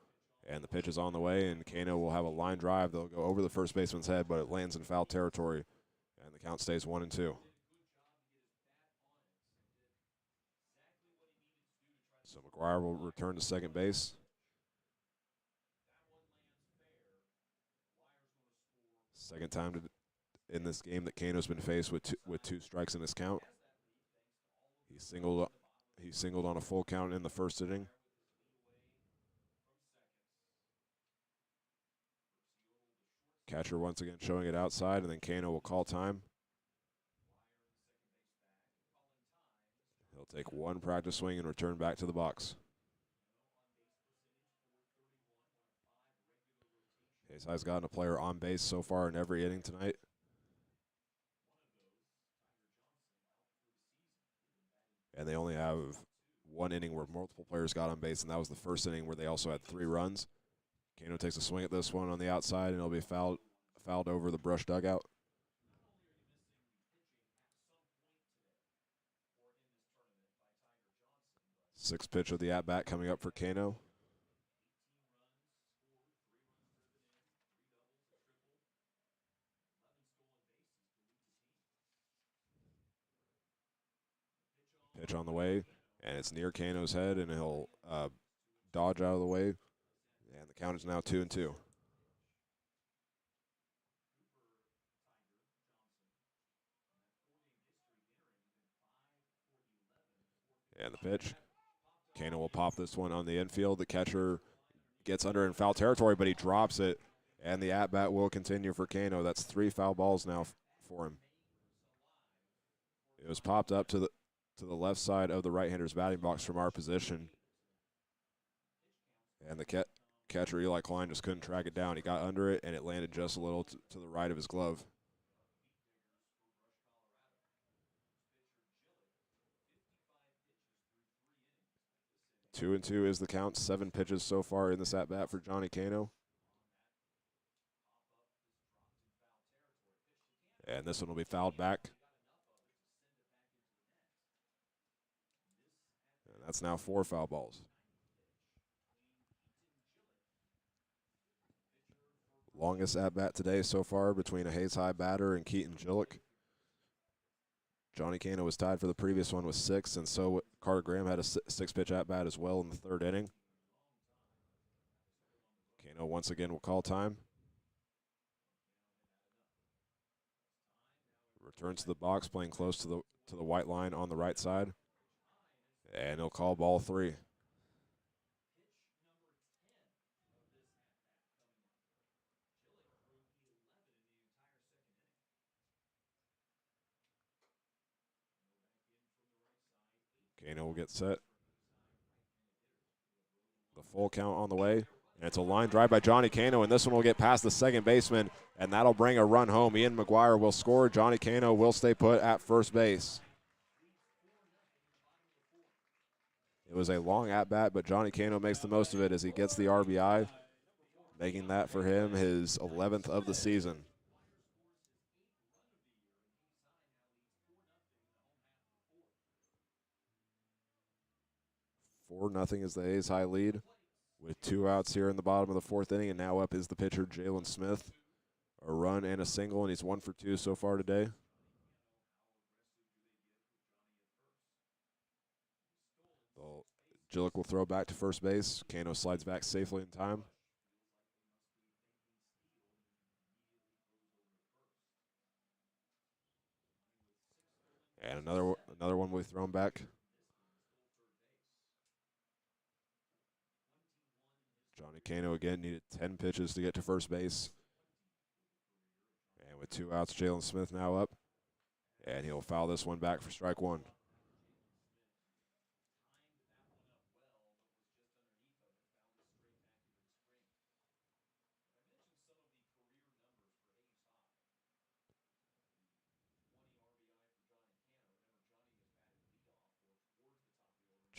And the pitch is on the way, and Kano will have a line drive. They'll go over the first baseman's head, but it lands in foul territory, and the count stays 1-2. So McGuire will return to second base. Second time in this game that Kano's been faced with two strikes in his count. He singled on a full count in the first inning. Catcher once again showing it outside, and then Kano will call time. He'll take one practice swing and return back to the box. Hayes High's gotten a player on base so far in every inning tonight. And they only have one inning where multiple players got on base, and that was the first inning where they also had 3 runs. Kano takes a swing at this one on the outside, and it'll be fouled over the brush dugout. Sixth pitch of the at-bat coming up for Kano. Pitch on the way, and it's near Kano's head, and he'll dodge out of the way. And the count is now 2-2. And the pitch. Kano will pop this one on the infield. The catcher gets under in foul territory, but he drops it, and the at-bat will continue for Kano. That's 3 foul balls now for him. It was popped up to the left side of the right-hander's batting box from our position, and the catcher, Eli Klein, just couldn't track it down. He got under it, and it landed just a little to the right of his glove. Two and two is the count. 7 pitches so far in this at-bat for Johnny Kano. And this one will be fouled back. And that's now 4 foul balls. Longest at-bat today so far between a Hayes High batter and Keaton Gillick. Johnny Kano was tied for the previous one with 6, and so Carter Graham had a 6-pitch at-bat as well in the 3rd inning. Kano once again will call time. Returns to the box, playing close to the white line on the right side. And he'll call ball 3. Kano will get set. The full count on the way. And it's a line drive by Johnny Kano, and this one will get past the second baseman, and that'll bring a run home. Ian McGuire will score. Johnny Kano will stay put at first base. It was a long at-bat, but Johnny Kano makes the most of it as he gets the RBI, making that for him his 11th of the season. 4-0 is the Hayes High lead with 2 outs here in the bottom of the 4th inning, and now up is the pitcher Jalen Smith. A run and a single, and he's 1 for 2 so far today. Gillick will throw back to first base. Kano slides back safely in time. And another one will be thrown back. Johnny Kano again needed 10 pitches to get to first base. And with 2 outs, Jalen Smith now up. And he'll foul this one back for strike 1.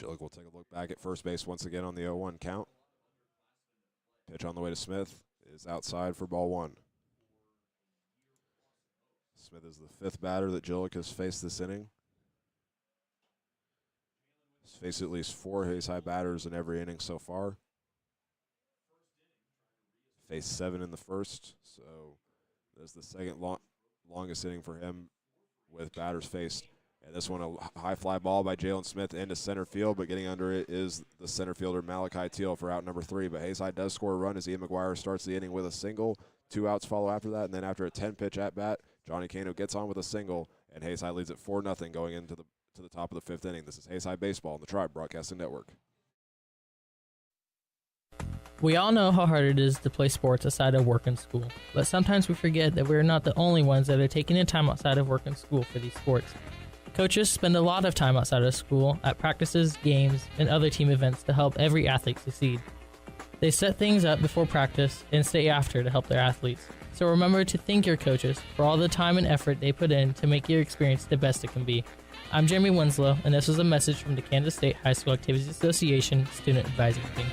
Gillick will take a look back at first base once again on the 0-1 count. Pitch on the way to Smith is outside for ball 1. Smith is the 5th batter that Gillick has faced this inning. He's faced at least 4 Hayes High batters in every inning so far. Faced 7 in the first, so that's the second longest inning for him with batters faced. And this one, a high fly ball by Jalen Smith into center field, but getting under it is the center fielder Malachi Teal for out number 3. But Hayes High does score a run as Ian McGuire starts the inning with a single. 2 outs follow after that, and then after a 10-pitch at-bat, Johnny Cano gets on with a single, and Hayes High leads it 4-0 going into the top of the 5th inning. This is Hayes High Baseball on the Tribe Broadcasting Network. We all know how hard it is to play sports outside of work and school, but sometimes we forget that we're not the only ones that are taking the time outside of work and school for these sports. Coaches spend a lot of time outside of school at practices, games, and other team events to help every athlete succeed. They set things up before practice and stay after to help their athletes. So remember to thank your coaches for all the time and effort they put in to make your experience the best it can be. I'm Jeremy Winslow, and this was a message from the Kansas State High School Activities Association Student Advisory Team.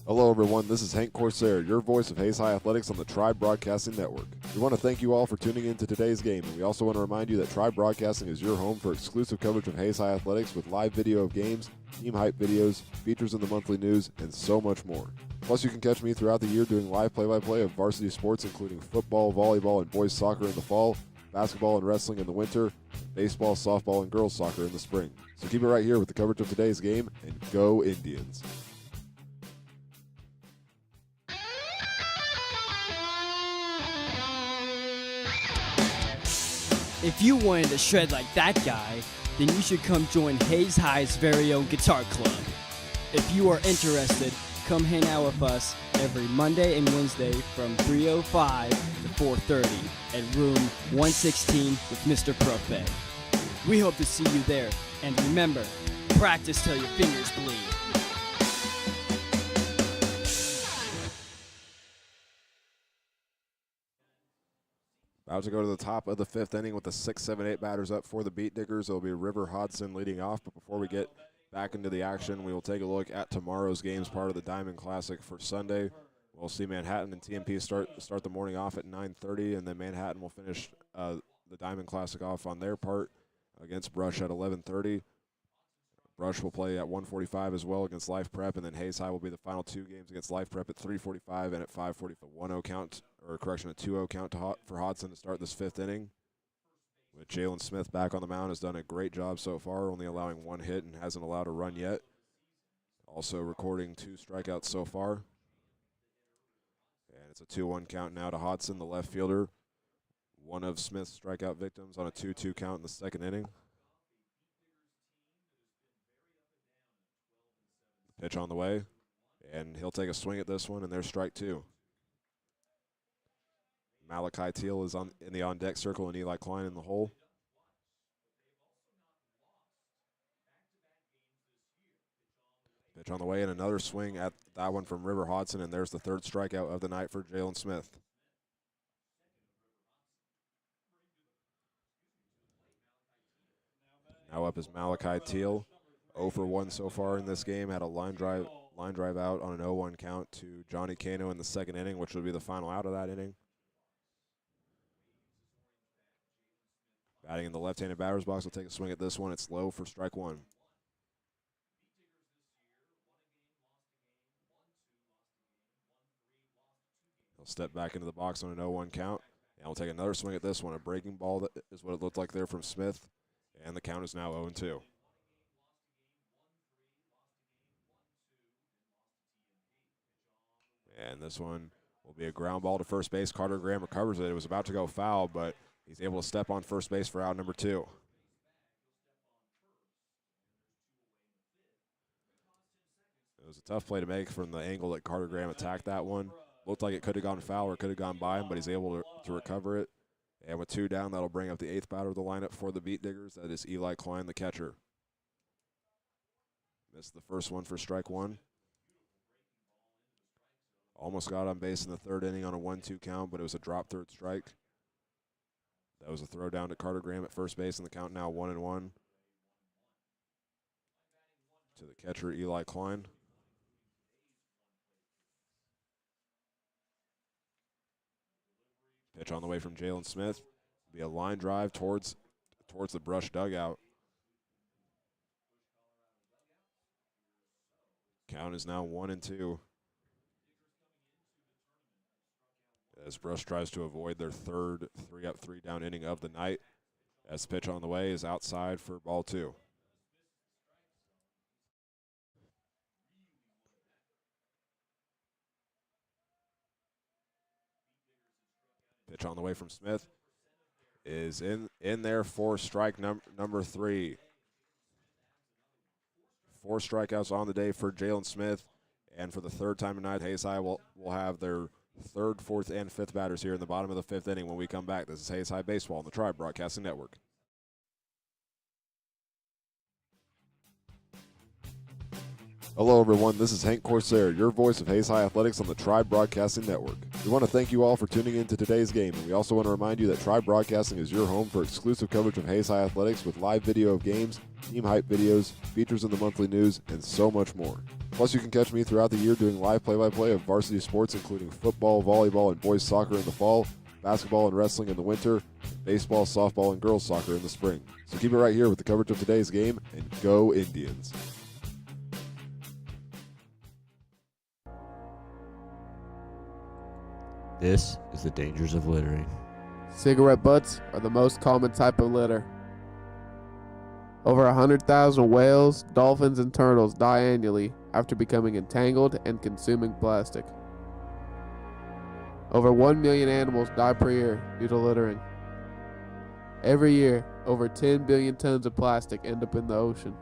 Hello, everyone. This is Hank Corsair, your voice of Hayes High Athletics on the Tribe Broadcasting Network. We want to thank you all for tuning in to today's game, and we also want to remind you that Tribe Broadcasting is your home for exclusive coverage of Hayes High Athletics with live video of games, team hype videos, features in the monthly news, and so much more. Plus, you can catch me throughout the year doing live play-by-play of varsity sports, including football, volleyball, and boys soccer in the fall, basketball and wrestling in the winter, baseball, softball, and girls soccer in the spring. So keep it right here with the coverage of today's game, and go Indians. If you wanted to shred like that guy, then you should come join Hayes High's very own guitar club. If you are interested, come hang out with us every Monday and Wednesday from 3:05 to 4:30 at room 116 with Mr. Prophet. We hope to see you there, and remember, practice till your fingers bleed. About to go to the top of the 5th inning with the 6, 7, 8 batters up for the Beat Diggers. It'll be River Hodson leading off. But before we get back into the action, we will take a look at tomorrow's games, part of the Diamond Classic for Sunday. We'll see Manhattan and TMP start the morning off at 9:30, and then Manhattan will finish the Diamond Classic off on their part against Brush at 11:30. Brush will play at 1:45 as well against Life Prep, and then Hayes High will be the final 2 games against Life Prep at 3:45 and at 5:45. 1-0 count, or correction, a 2-0 count for Hodson to start this 5th inning. With Jalen Smith back on the mound, has done a great job so far, only allowing 1 hit and hasn't allowed a run yet. Also recording 2 strikeouts so far. And it's a 2-1 count now to Hodson, the left fielder. One of Smith's strikeout victims on a 2-2 count in the 2nd inning. Pitch on the way, and he'll take a swing at this one, and there's strike 2. Malachi Teal is in the on-deck circle, and Eli Klein in the hole. Pitch on the way, and another swing at that one from River Hodson, and there's the 3rd strikeout of the night for Jalen Smith. Now up is Malachi Teal. 0 for 1 so far in this game. Had a line drive out on an 0-1 count to Johnny Cano in the 2nd inning, which would be the final out of that inning. Batting in the left-handed batter's box, will take a swing at this one. It's low for strike 1. He'll step back into the box on an 0-1 count, and we'll take another swing at this one. A breaking ball, that is what it looked like there from Smith, and the count is now 0-2. And this one will be a ground ball to first base. Carter Graham recovers it. It was about to go foul, but he's able to step on first base for out number 2. It was a tough play to make from the angle that Carter Graham attacked that one. Looked like it could have gone foul or it could have gone by him, but he's able to recover it. And with 2 down, that'll bring up the 8th batter of the lineup for the Beat Diggers. That is Eli Klein, the catcher. Missed the first one for strike 1. Almost got on base in the 3rd inning on a 1-2 count, but it was a drop 3rd strike. That was a throw down to Carter Graham at first base, and the count now 1-1. To the catcher, Eli Klein. Pitch on the way from Jalen Smith. Be a line drive towards the brush dugout. Count is now 1-2. As Brush tries to avoid their third 3-up, 3-down inning of the night. As the pitch on the way is outside for ball 2. Pitch on the way from Smith is in there for strike number 3. 4 strikeouts on the day for Jalen Smith. And for the third time tonight, Hayes High will have their third, fourth, and fifth batters here in the bottom of the 5th inning when we come back. This is Hayes High Baseball on the Tribe Broadcasting Network. Hello, everyone. This is Hank Corsair, your voice of Hayes High Athletics on the Tribe Broadcasting Network. We want to thank you all for tuning in to today's game, and we also want to remind you that Tribe Broadcasting is your home for exclusive coverage of Hayes High Athletics with live video of games, team hype videos, features in the monthly news, and so much more. Plus, you can catch me throughout the year doing live play-by-play of varsity sports, including football, volleyball, and boys soccer in the fall, basketball and wrestling in the winter, baseball, softball, and girls soccer in the spring. So keep it right here with the coverage of today's game, and go Indians. This is the dangers of littering. Cigarette butts are the most common type of litter. Over 100,000 whales, dolphins, and turtles die annually after becoming entangled and consuming plastic. Over 1 million animals die per year due to littering. Every year, over 10 billion tons of plastic end up in the ocean.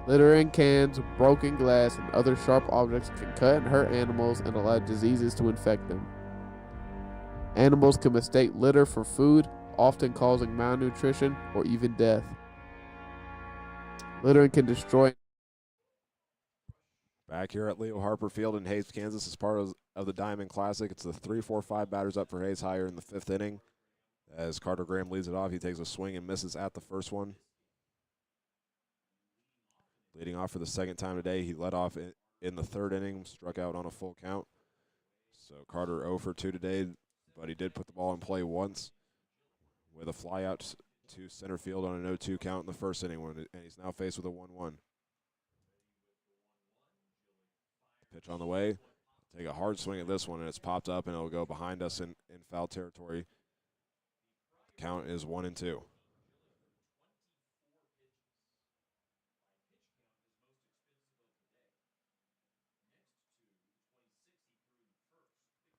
Littering, cans, broken glass, and other sharp objects can cut and hurt animals and allow diseases to infect them. Animals can mistake litter for food, often causing malnutrition or even death. Littering can destroy. Back here at Leo Harper Field in Hayes, Kansas, as part of the Diamond Classic. It's the 3-4-5 batters up for Hayes Higher in the 5th inning. As Carter Graham leads it off, he takes a swing and misses at the first one. Leading off for the second time today, he led off in the 3rd inning, struck out on a full count. So Carter 0 for 2 today, but he did put the ball in play once with a fly out to center field on an 0-2 count in the 1st inning, and he's now faced with a 1-1. Pitch on the way. Take a hard swing at this one, and it's popped up, and it'll go behind us in foul territory. The count is 1-2.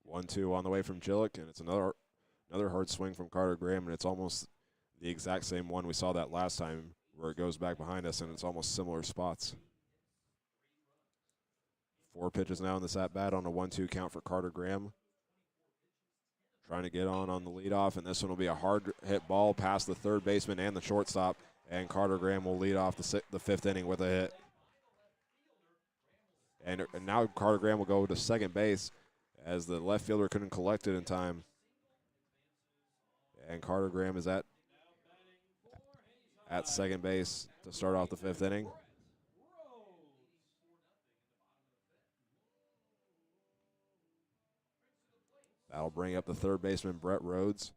One-two on the way from Jillick, and it's another hard swing from Carter Graham, and it's almost the exact same one we saw that last time, where it goes back behind us, and it's almost similar spots. 4 pitches now in this at-bat on a 1-2 count for Carter Graham. Trying to get on the leadoff, and this one will be a hard-hit ball past the third baseman and the shortstop, and Carter Graham will lead off the 5th inning with a hit. And now Carter Graham will go to second base, as the left fielder couldn't collect it in time. And Carter Graham is at second base to start off the 5th inning. That'll bring up the third baseman, Brett Rhodes.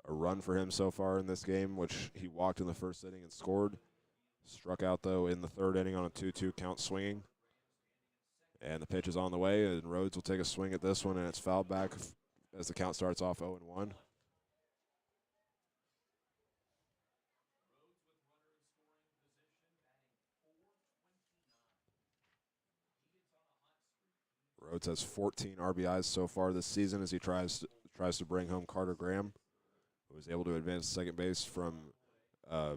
A run for him so far in this game, which he walked in the 1st inning and scored. Struck out, though, in the 3rd inning on a 2-2 count swinging. And the pitch is on the way, and Rhodes will take a swing at this one, and it's fouled back as the count starts off 0-1. Rhodes has 14 RBIs so far this season as he tries to bring home Carter Graham, who was able to advance to second base from a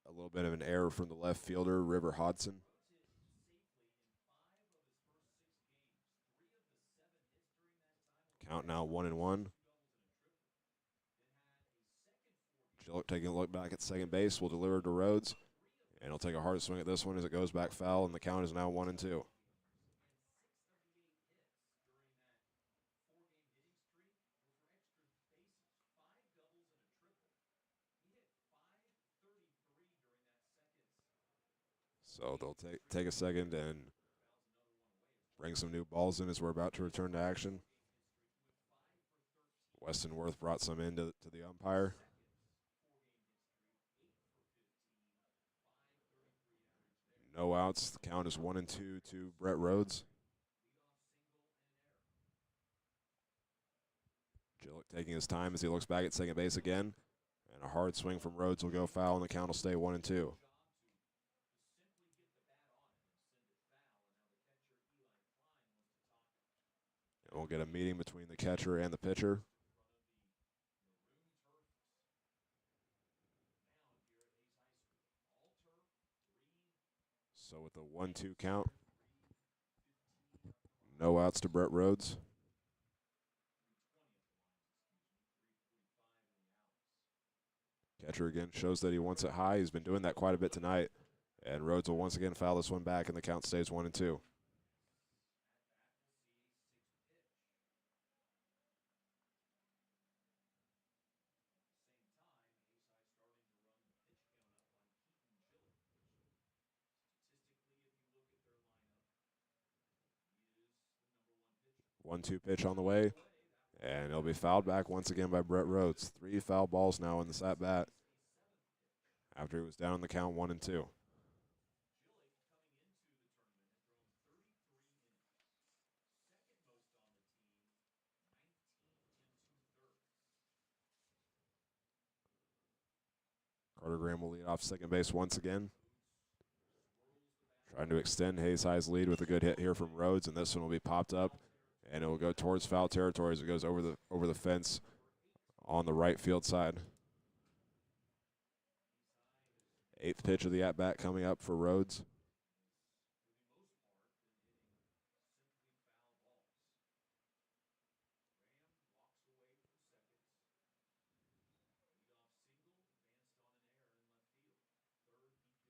little bit of an error from the left fielder, River Hodson. Count now 1-1. Gillett taking a look back at second base, will deliver to Rhodes, and he'll take a hard swing at this one as it goes back foul, and the count is now 1-2. So they'll take a second and bring some new balls in as we're about to return to action. Weston Worth brought some in to the umpire. No outs. The count is 1-2 to Brett Rhodes. Gillick taking his time as he looks back at second base again. And a hard swing from Rhodes will go foul, and the count will stay 1-2. And we'll get a meeting between the catcher and the pitcher. So with the 1-2 count, no outs to Brett Rhodes. Catcher again shows that he wants it high. He's been doing that quite a bit tonight. And Rhodes will once again foul this one back, and the count stays 1-2. One-two pitch on the way, and it'll be fouled back once again by Brett Rhodes. 3 foul balls now in this at bat after he was down on the count 1-2. Carter Graham will lead off second base once again. Trying to extend Hayes High's lead with a good hit here from Rhodes, and this one will be popped up, and it will go towards foul territory as it goes over the fence on the right field side. 8th pitch of the at-bat coming up for Rhodes.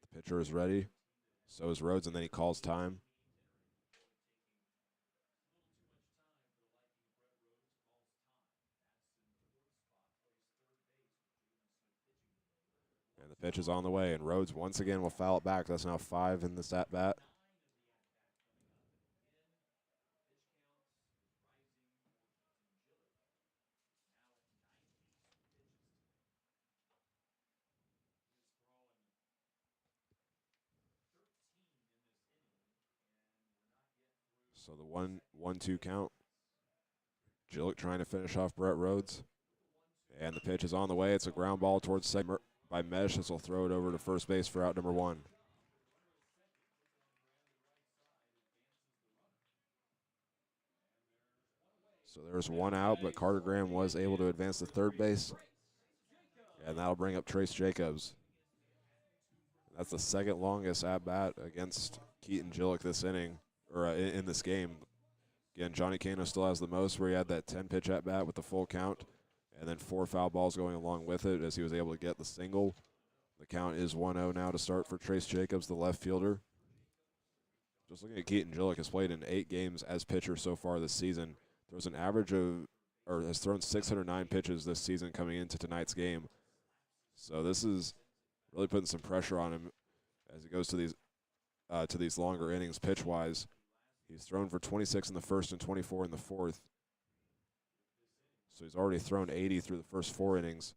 The pitcher is ready. So is Rhodes, and then he calls time. And the pitch is on the way, and Rhodes once again will foul it back. That's now 5 in this at-bat. So the 1-2 count. Gillick trying to finish off Brett Rhodes. And the pitch is on the way. It's a ground ball towards second by Mesh. This will throw it over to first base for out number 1. So there's 1 out, but Carter Graham was able to advance to third base. And that'll bring up Trace Jacobs. That's the second longest at-bat against Keaton Gillick this inning, or in this game. Again, Johnny Cano still has the most, where he had that 10-pitch at-bat with the full count, and then 4 foul balls going along with it as he was able to get the single. The count is 1-0 now to start for Trace Jacobs, the left fielder. Just looking at Keaton Gillick, has played in 8 games as pitcher so far this season. Throws an average of, or has thrown 609 pitches this season coming into tonight's game. So this is really putting some pressure on him as he goes to these longer innings pitch-wise. He's thrown for 26 in the first and 24 in the fourth. So he's already thrown 80 through the first 4 innings.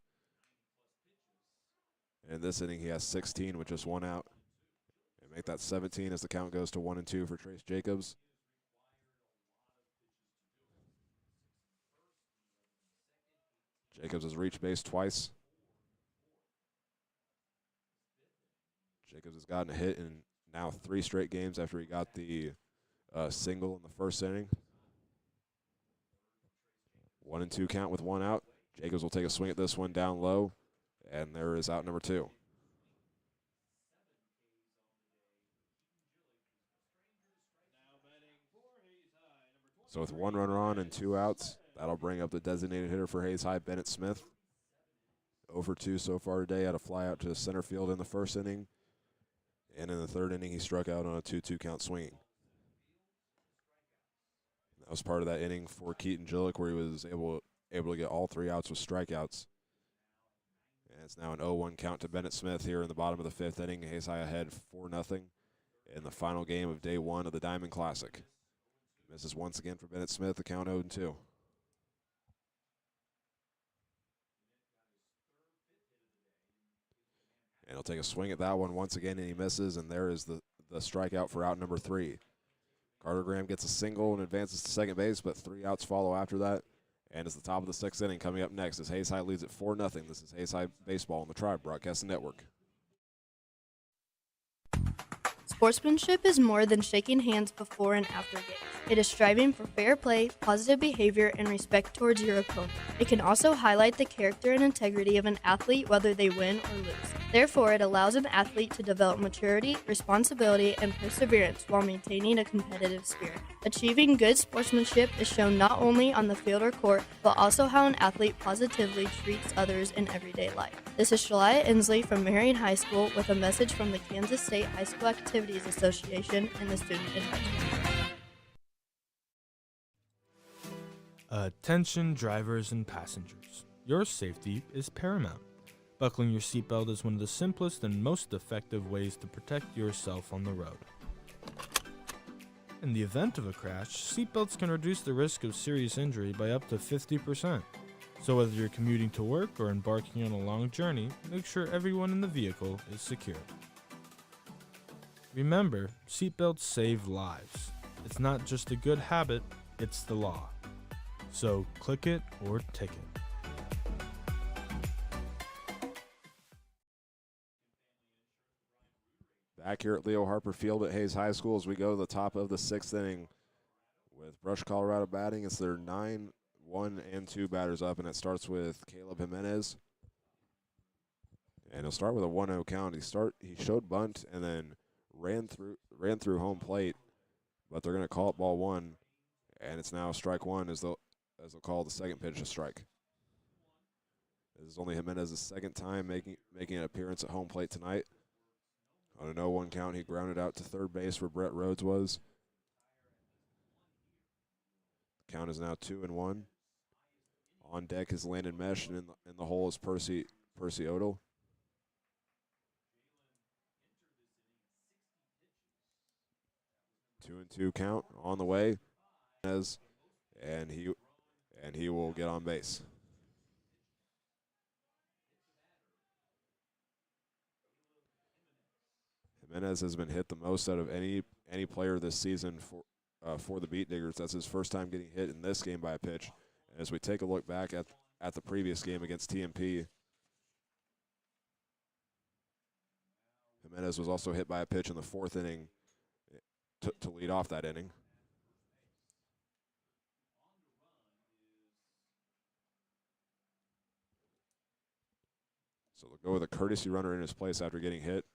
And in this inning, he has 16 with just 1 out. And make that 17 as the count goes to 1-2 for Trace Jacobs. Jacobs has reached base twice. Jacobs has gotten a hit in now 3 straight games after he got the single in the first inning. 1-2 count with 1 out. Jacobs will take a swing at this one down low, and there is out number 2. So with 1 runner on and 2 outs, that'll bring up the designated hitter for Hayes High, Bennett Smith. 0 for 2 so far today. Had a fly out to center field in the first inning. And in the third inning, he struck out on a 2-2 count swing. That was part of that inning for Keaton Gillick, where he was able to get all 3 outs with strikeouts. And it's now an 0-1 count to Bennett Smith here in the bottom of the 5th inning. Hayes High ahead 4-0 in the final game of day 1 of the Diamond Classic. Misses once again for Bennett Smith, the count 0-2. And he'll take a swing at that one once again, and he misses, and there is the strikeout for out number 3. Carter Graham gets a single and advances to second base, but 3 outs follow after that. And it's the top of the 6th inning. Coming up next as Hayes High leads at 4-0. This is Hayes High Baseball on the Tribe Broadcasting Network. Sportsmanship is more than shaking hands before and after games. It is striving for fair play, positive behavior, and respect towards your opponent. It can also highlight the character and integrity of an athlete whether they win or lose. Therefore, it allows an athlete to develop maturity, responsibility, and perseverance while maintaining a competitive spirit. Achieving good sportsmanship is shown not only on the field or court, but also how an athlete positively treats others in everyday life. This is Shalia Inslee from Marion High School with a message from the Kansas State High School Activities Association and the Student Advisor. Attention drivers and passengers. Your safety is paramount. Buckling your seatbelt is one of the simplest and most effective ways to protect yourself on the road. In the event of a crash, seatbelts can reduce the risk of serious injury by up to 50%. So whether you're commuting to work or embarking on a long journey, make sure everyone in the vehicle is secure. Remember, seatbelts save lives. It's not just a good habit, it's the law. So click it or ticket. Back here at Leo Harper Field at Hayes High School as we go to the top of the 6th inning with Brush Colorado batting. It's their 9, 1, and 2 batters up, and it starts with Caleb Jimenez. And he'll start with a 1-0 count. He showed bunt and then ran through home plate, but they're going to call it ball 1, and it's now strike 1 as they'll call the second pitch a strike. This is only Jimenez's second time making an appearance at home plate tonight. On an 0-1 count, he grounded out to third base where Brett Rhodes was. Count is now 2-1. On deck is Landon Mesh, and in the hole is Percy Odell. Two and 2 count on the way, and he will get on base. Jimenez has been hit the most out of any player this season for the Beat Diggers. That's his first time getting hit in this game by a pitch. And as we take a look back at the previous game against TMP, Jimenez was also hit by a pitch in the 4th inning to lead off that inning. So they'll go with a courtesy runner in his place after getting hit.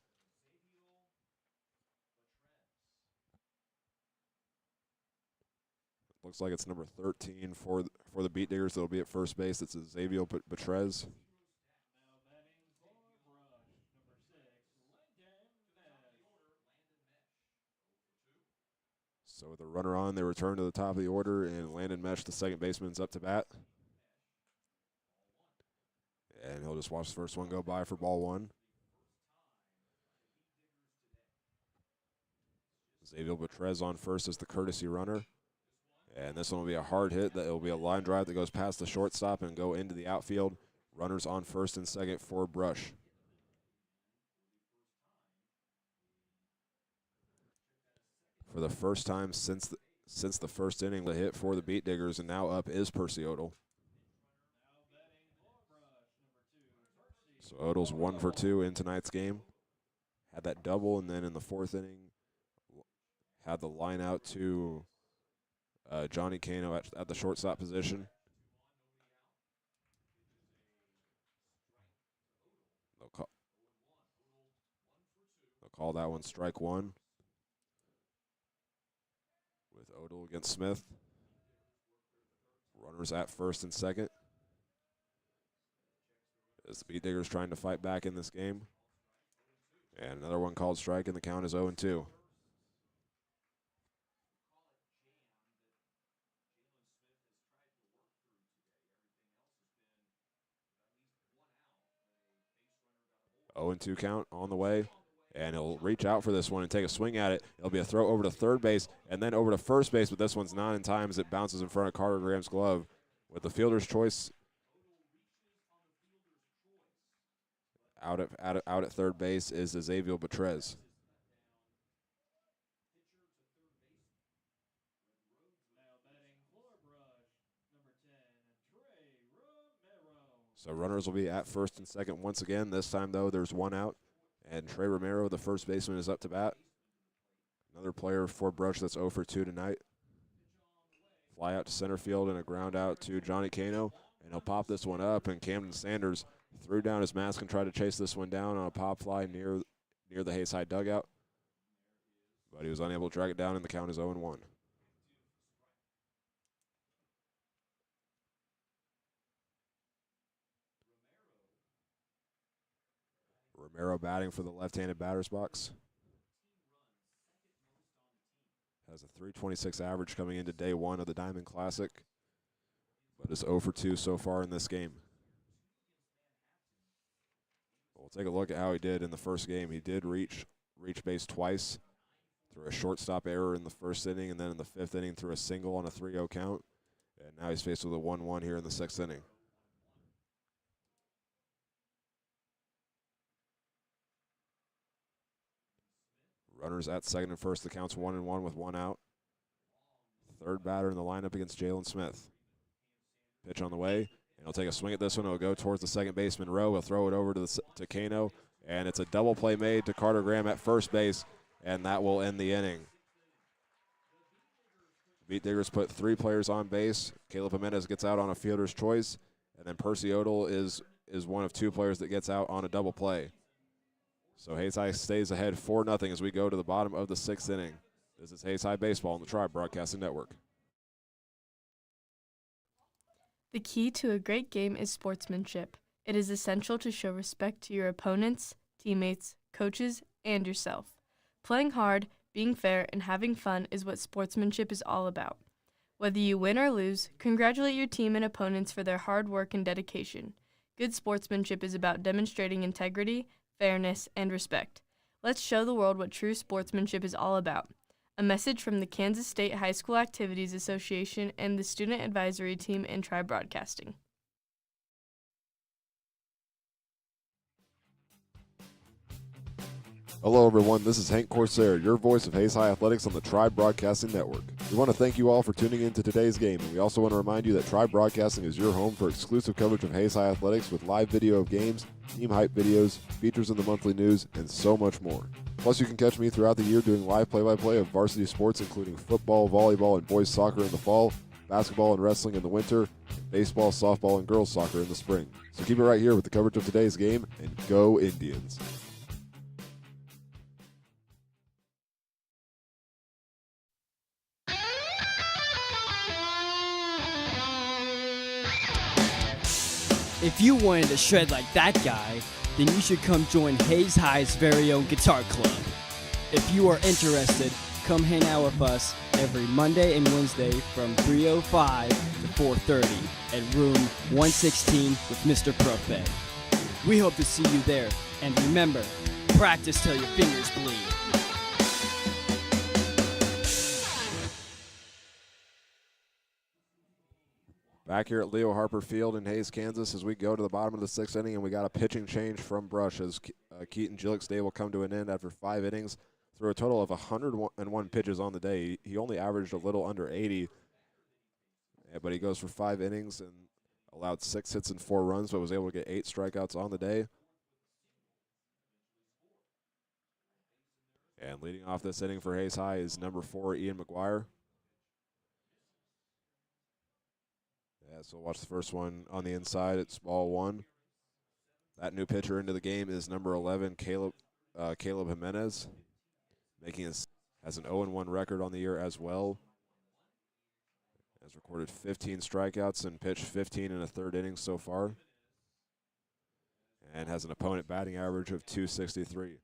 Looks like it's number 13 for the Beat Diggers. That'll be at first base. It's Xavier Betrez. So with a runner on, they return to the top of the order, and Landon Mesh, the second baseman's up to bat. And he'll just watch the first one go by for ball 1. Xavier Betrez on first as the courtesy runner. And this one will be a hard hit. That will be a line drive that goes past the shortstop and go into the outfield. Runners on first and second for Brush. For the first time since the first inning, the hit for the Beat Diggers, and now up is Percy Odell. So Odell's 1 for 2 in tonight's game. Had that double, and then in the 4th inning, had the line out to Johnny Cano at the shortstop position. They'll call that one strike 1 with Odell against Smith. Runners at first and second. As the Beat Diggers trying to fight back in this game. And another one called strike, and the count is 0-2. Oh and 2 count on the way, and he'll reach out for this one and take a swing at it. It'll be a throw over to third base and then over to first base, but this one's not in time as it bounces in front of Carter Graham's glove. With the fielder's choice Out at third base is Xavier Betrez. So runners will be at first and second once again. This time, though, there's one out. And Trey Romero, the first baseman, is up to bat. Another player for Brush that's 0 for 2 tonight. Fly out to center field and a ground out to Johnny Cano. And he'll pop this one up, and Camden Sanders threw down his mask and tried to chase this one down on a pop fly near the Hayes High dugout. But he was unable to drag it down, and the count is 0-1. Romero batting for the left-handed batter's box. Has a .326 average coming into day one of the Diamond Classic, but is 0 for 2 so far in this game. We'll take a look at how he did in the first game. He did reach base twice through a shortstop error in the first inning, and then in the fifth inning through a single on a 3-0 count. And now he's faced with a 1-1 here in the sixth inning. Runners at second and first. The count's 1-1 with one out. Third batter in the lineup against Jalen Smith. Pitch on the way, and he'll take a swing at this one. It'll go towards the second baseman row. He'll throw it over to Cano, and it's a double play made to Carter Graham at first base, and that will end the inning. Beat Diggers put 3 players on base. Caleb Jimenez gets out on a fielder's choice, and then Percy Odell is one of 2 players that gets out on a double play. So Hayes High stays ahead 4-0 as we go to the bottom of the 6th inning. This is Hayes High Baseball on the Tribe Broadcasting Network. The key to a great game is sportsmanship. It is essential to show respect to your opponents, teammates, coaches, and yourself. Playing hard, being fair, and having fun is what sportsmanship is all about. Whether you win or lose, congratulate your team and opponents for their hard work and dedication. Good sportsmanship is about demonstrating integrity, fairness, and respect. Let's show the world what true sportsmanship is all about. A message from the Kansas State High School Activities Association and the Student Advisory Team in Tribe Broadcasting. Hello, everyone. This is Hank Corsair, your voice of Hayes High Athletics on the Tribe Broadcasting Network. We want to thank you all for tuning in to today's game, and we also want to remind you that Tribe Broadcasting is your home for exclusive coverage of Hayes High Athletics with live video of games, team hype videos, features in the monthly news, and so much more. Plus, you can catch me throughout the year doing live play-by-play of varsity sports, including football, volleyball, and boys soccer in the fall, basketball and wrestling in the winter, and baseball, softball, and girls soccer in the spring. So keep it right here with the coverage of today's game, and go Indians. If you wanted to shred like that guy, then you should come join Hayes High's very own guitar club. If you are interested, come hang out with us every Monday and Wednesday from 3:05 to 4:30 at room 116 with Mr. Prophet. We hope to see you there, and remember, practice till your fingers bleed. Back here at Leo Harper Field in Hayes, Kansas, as we go to the bottom of the 6th inning, and we got a pitching change from Brush as Keaton Gillick's day will come to an end after 5 innings. Through a total of 101 pitches on the day. He only averaged a little under 80, but he goes for 5 innings and allowed 6 hits and 4 runs, but was able to get 8 strikeouts on the day. And leading off this inning for Hayes High is number 4, Ian McGuire. Yeah, so watch the first one on the inside. It's ball 1. That new pitcher into the game is number 11, Caleb Jimenez, has an 0-1 record on the year as well. Has recorded 15 strikeouts and pitched 15 in a 3rd inning so far. And has an opponent batting average of .263.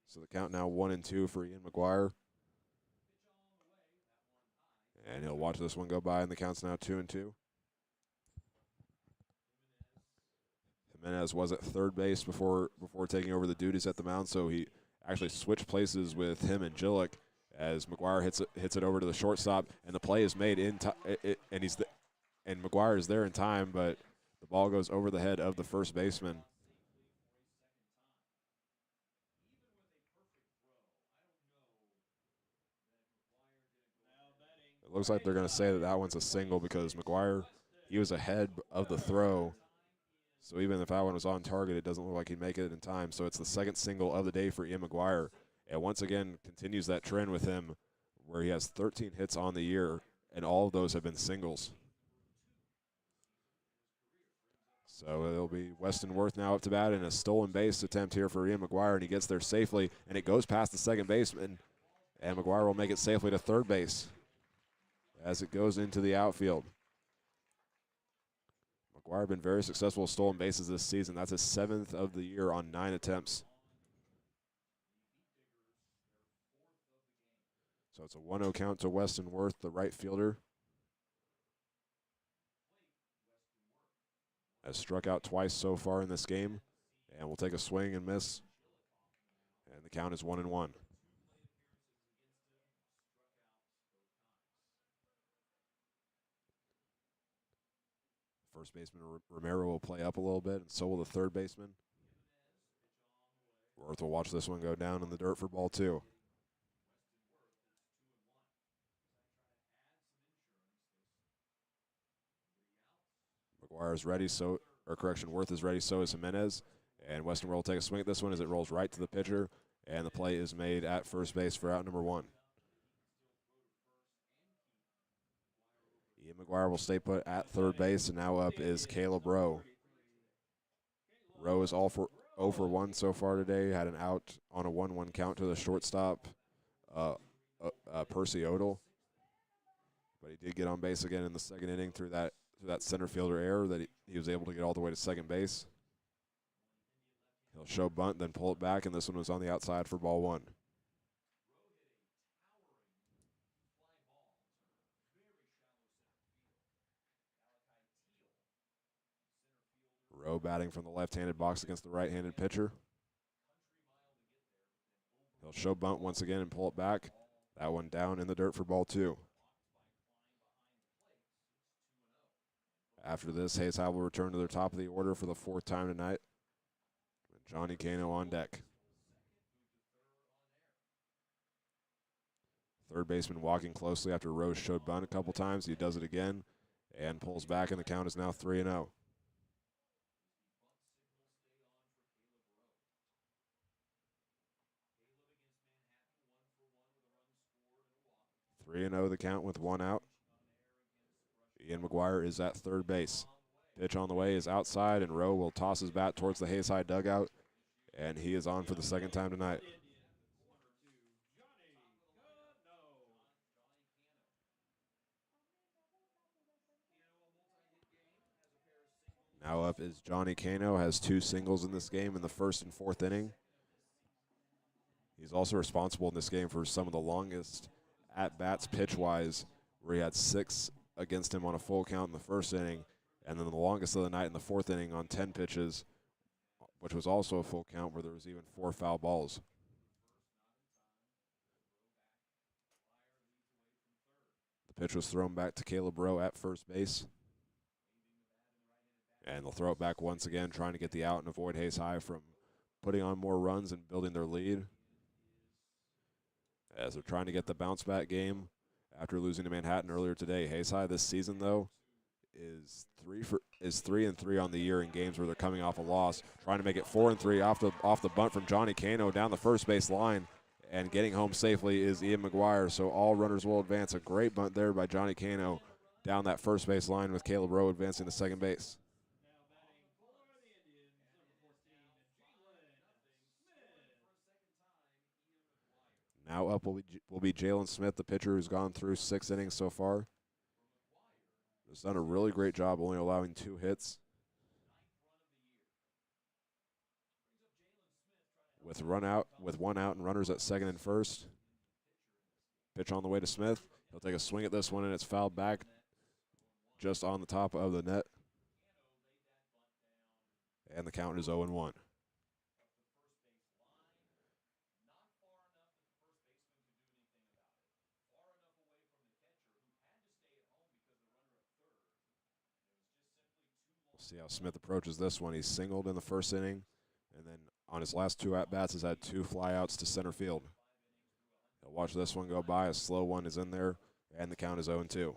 So the count now 1-2 for Ian McGuire. And he'll watch this one go by, and the count's now 2-2. Jimenez was at 3rd base before taking over the duties at the mound, so he actually switched places with him and Gillick as McGuire hits it over to the shortstop, and the play is made in time, and McGuire is there in time, but The ball goes over the head of the first baseman. It looks like they're going to say that that one's a single because McGuire, he was ahead of the throw. So even if that one was on target, it doesn't look like he'd make it in time. So it's the second single of the day for Ian McGuire. And once again, continues that trend with him where he has 13 hits on the year, and all of those have been singles. So it'll be Weston Worth now up to bat in a stolen base attempt here for Ian McGuire, and he gets there safely, and it goes past the second baseman, and McGuire will make it safely to third base as it goes into the outfield. McGuire been very successful with stolen bases this season. That's his 7th of the year on 9 attempts. So it's a 1-0 count to Weston Worth, the right fielder. Has struck out twice so far in this game, and will take a swing and miss. And the count is 1-1. First baseman Romero will play up a little bit, and so will the third baseman. Worth will watch this one go down in the dirt for ball 2. McGuire is ready, Worth is ready, so is Jimenez. And Weston will take a swing at this one as it rolls right to the pitcher, and the play is made at first base for out number 1. Ian McGuire will stay put at third base, and now up is Caleb Rowe. Rowe is 0 for 1 so far today. Had an out on a 1-1 count to the shortstop, Percy Odell. But he did get on base again in the second inning through that center fielder error that he was able to get all the way to second base. He'll show bunt, then pull it back, and this one was on the outside for ball 1. Rowe batting from the left-handed box against the right-handed pitcher. He'll show bunt once again and pull it back. That one down in the dirt for ball 2. After this, Hayes High will return to their top of the order for the 4th time tonight. Johnny Cano on deck. Third baseman walking closely after Rose showed bunt a couple times. He does it again and pulls back, and the count is now 3-0. 3-0 the count with 1 out. Ian McGuire is at third base. Pitch on the way is outside, and Rowe will toss his bat towards the Hayes High dugout, and he is on for the 2nd time tonight. Now up is Johnny Cano, has 2 singles in this game in the 1st and 4th inning. He's also responsible in this game for some of the longest at-bats pitch-wise, where he had 6 against him on a full count in the 1st inning, and then the longest of the night in the 4th inning on 10 pitches, which was also a full count where there was even 4 foul balls. The pitch was thrown back to Caleb Rowe at first base. And they'll throw it back once again, trying to get the out and avoid Hayes High from putting on more runs and building their lead. As they're trying to get the bounce back game after losing to Manhattan earlier today. Hayes High this season, though, is 3-3 on the year in games where they're coming off a loss. Trying to make it 4-3 off the bunt from Johnny Cano down the first base line, and getting home safely is Ian McGuire. So all runners will advance. A great bunt there by Johnny Cano down that first base line with Caleb Rowe advancing to second base. Now up will be Jalen Smith, the pitcher who's gone through 6 innings so far. Has done a really great job, only allowing 2 hits. With 1 out and runners at second and first. Pitch on the way to Smith. He'll take a swing at this one, and it's fouled back just on the top of the net. And the count is 0-1. See how Smith approaches this one. He's singled in the first inning, and then on his last 2 at-bats has had 2 flyouts to center field. He'll watch this one go by. A slow one is in there, and the count is 0-2.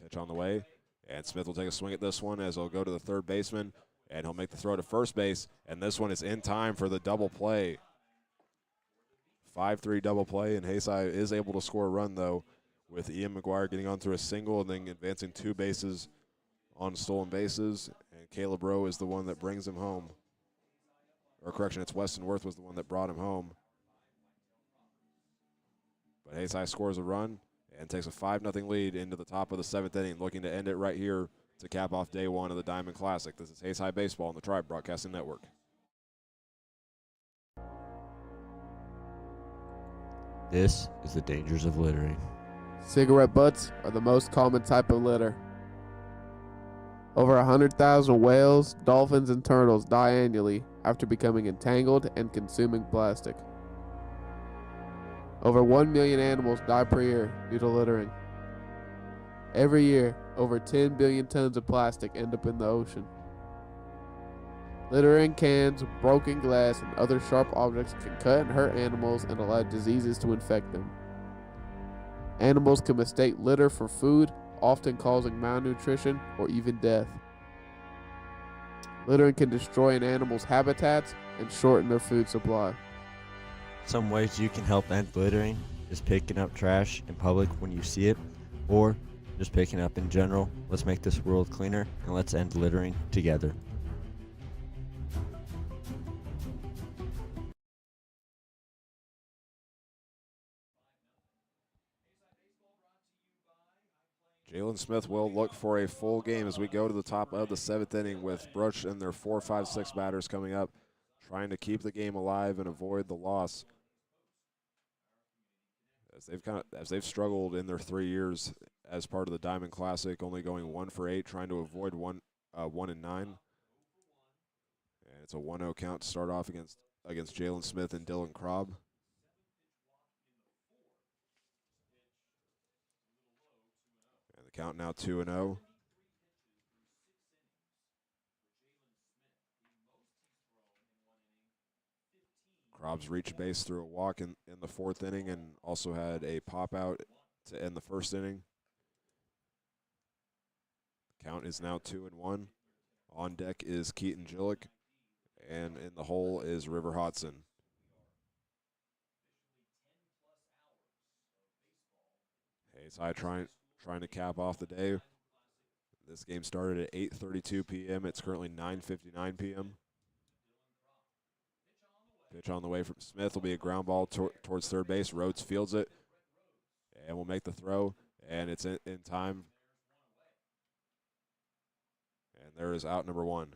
Pitch on the way, and Smith will take a swing at this one as he'll go to the third baseman, and he'll make the throw to first base, and this one is in time for the double play. 5-3 double play, and Hayside is able to score a run, though, with Ian McGuire getting on through a single and then advancing 2 bases on stolen bases, and Caleb Rowe is the one that brings him home. Or correction, it's Weston Worth was the one that brought him home. But Hayside scores a run and takes a 5-0 lead into the top of the 7th inning, looking to end it right here to cap off day 1 of the Diamond Classic. This is Hayside Baseball on the Tribe Broadcasting Network. This is the dangers of littering. Cigarette butts are the most common type of litter. Over 100,000 whales, dolphins, and turtles die annually after becoming entangled and consuming plastic. Over 1 million animals die per year due to littering. Every year, over 10 billion tons of plastic end up in the ocean. Littering, cans, broken glass, and other sharp objects can cut and hurt animals and allow diseases to infect them. Animals can mistake litter for food, often causing malnutrition or even death. Littering can destroy an animal's habitats and shorten their food supply. Some ways you can help end littering is picking up trash in public when you see it, or just picking up in general. Let's make this world cleaner, and let's end littering together. Jalen Smith will look for a full game as we go to the top of the 7th inning with Brush and their 4, 5, 6 batters coming up, trying to keep the game alive and avoid the loss. As they've struggled in their 3 years as part of the Diamond Classic, only going 1 for 8, trying to avoid 1 and 9. And it's a 1-0 count to start off against Jalen Smith and Dylan Krob. And the count now 2-0. Krob's reached base through a walk in the 4th inning and also had a pop out to end the 1st inning. Count is now 2-1. On deck is Keaton Gillick, and in the hole is River Hodson. Hayside trying to cap off the day. This game started at 8:32 p.m. It's currently 9:59 p.m. Pitch on the way from Smith will be a ground ball towards third base. Rhodes fields it and will make the throw, and it's in time. And there is out number 1.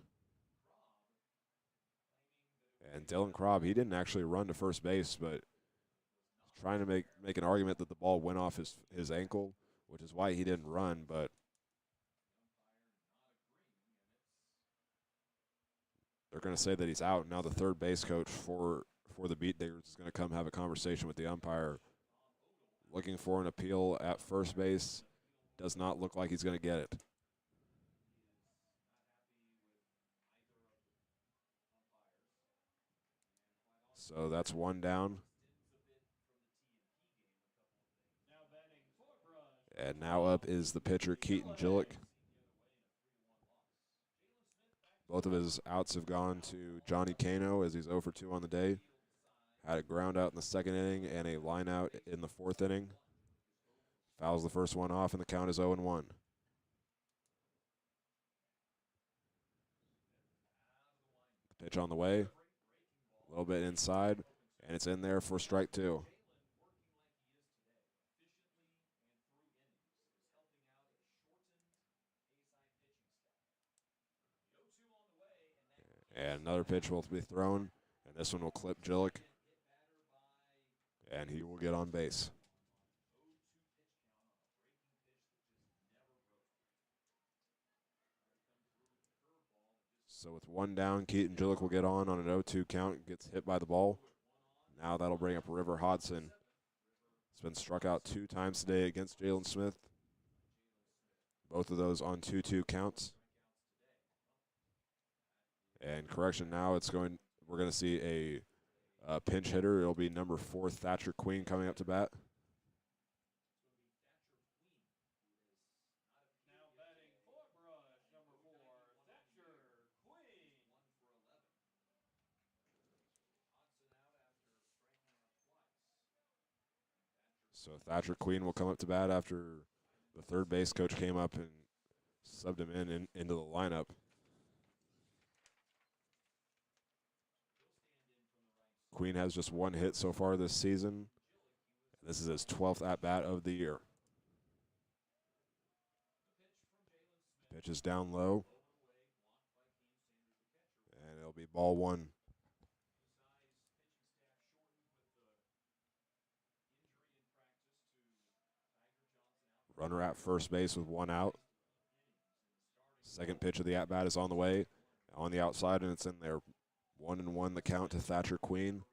And Dylan Krob, he didn't actually run to first base, but trying to make an argument that the ball went off his ankle, which is why he didn't run, but they're going to say that he's out. Now the third base coach for the Beat Diggers is going to come have a conversation with the umpire. Looking for an appeal at first base. Does not look like he's going to get it. So that's 1 down. And now up is the pitcher, Keaton Gillick. Both of his outs have gone to Johnny Cano as he's 0 for 2 on the day. Had a ground out in the 2nd inning and a line out in the 4th inning. Fouls the first one off, and the count is 0-1. Pitch on the way. A little bit inside, and it's in there for strike 2. And another pitch will be thrown, and this one will clip Gillick, and he will get on base. So with one down, Keaton Gillick will get on an 0-2 count, gets hit by the ball. Now that'll bring up River Hodson. It's been struck out 2 times today against Jalen Smith. Both of those on 2-2 counts. And correction, now we're going to see a pinch hitter. It'll be number 4, Thatcher Queen, coming up to bat. So Thatcher Queen will come up to bat after the third base coach came up and subbed him into the lineup. Queen has just 1 hit so far this season. This is his 12th at-bat of the year. Pitch is down low. And it'll be ball 1. Runner at first base with 1 out. Second pitch of the at-bat is on the way. On the outside, and it's in there. 1-1 the count to Thatcher Queen.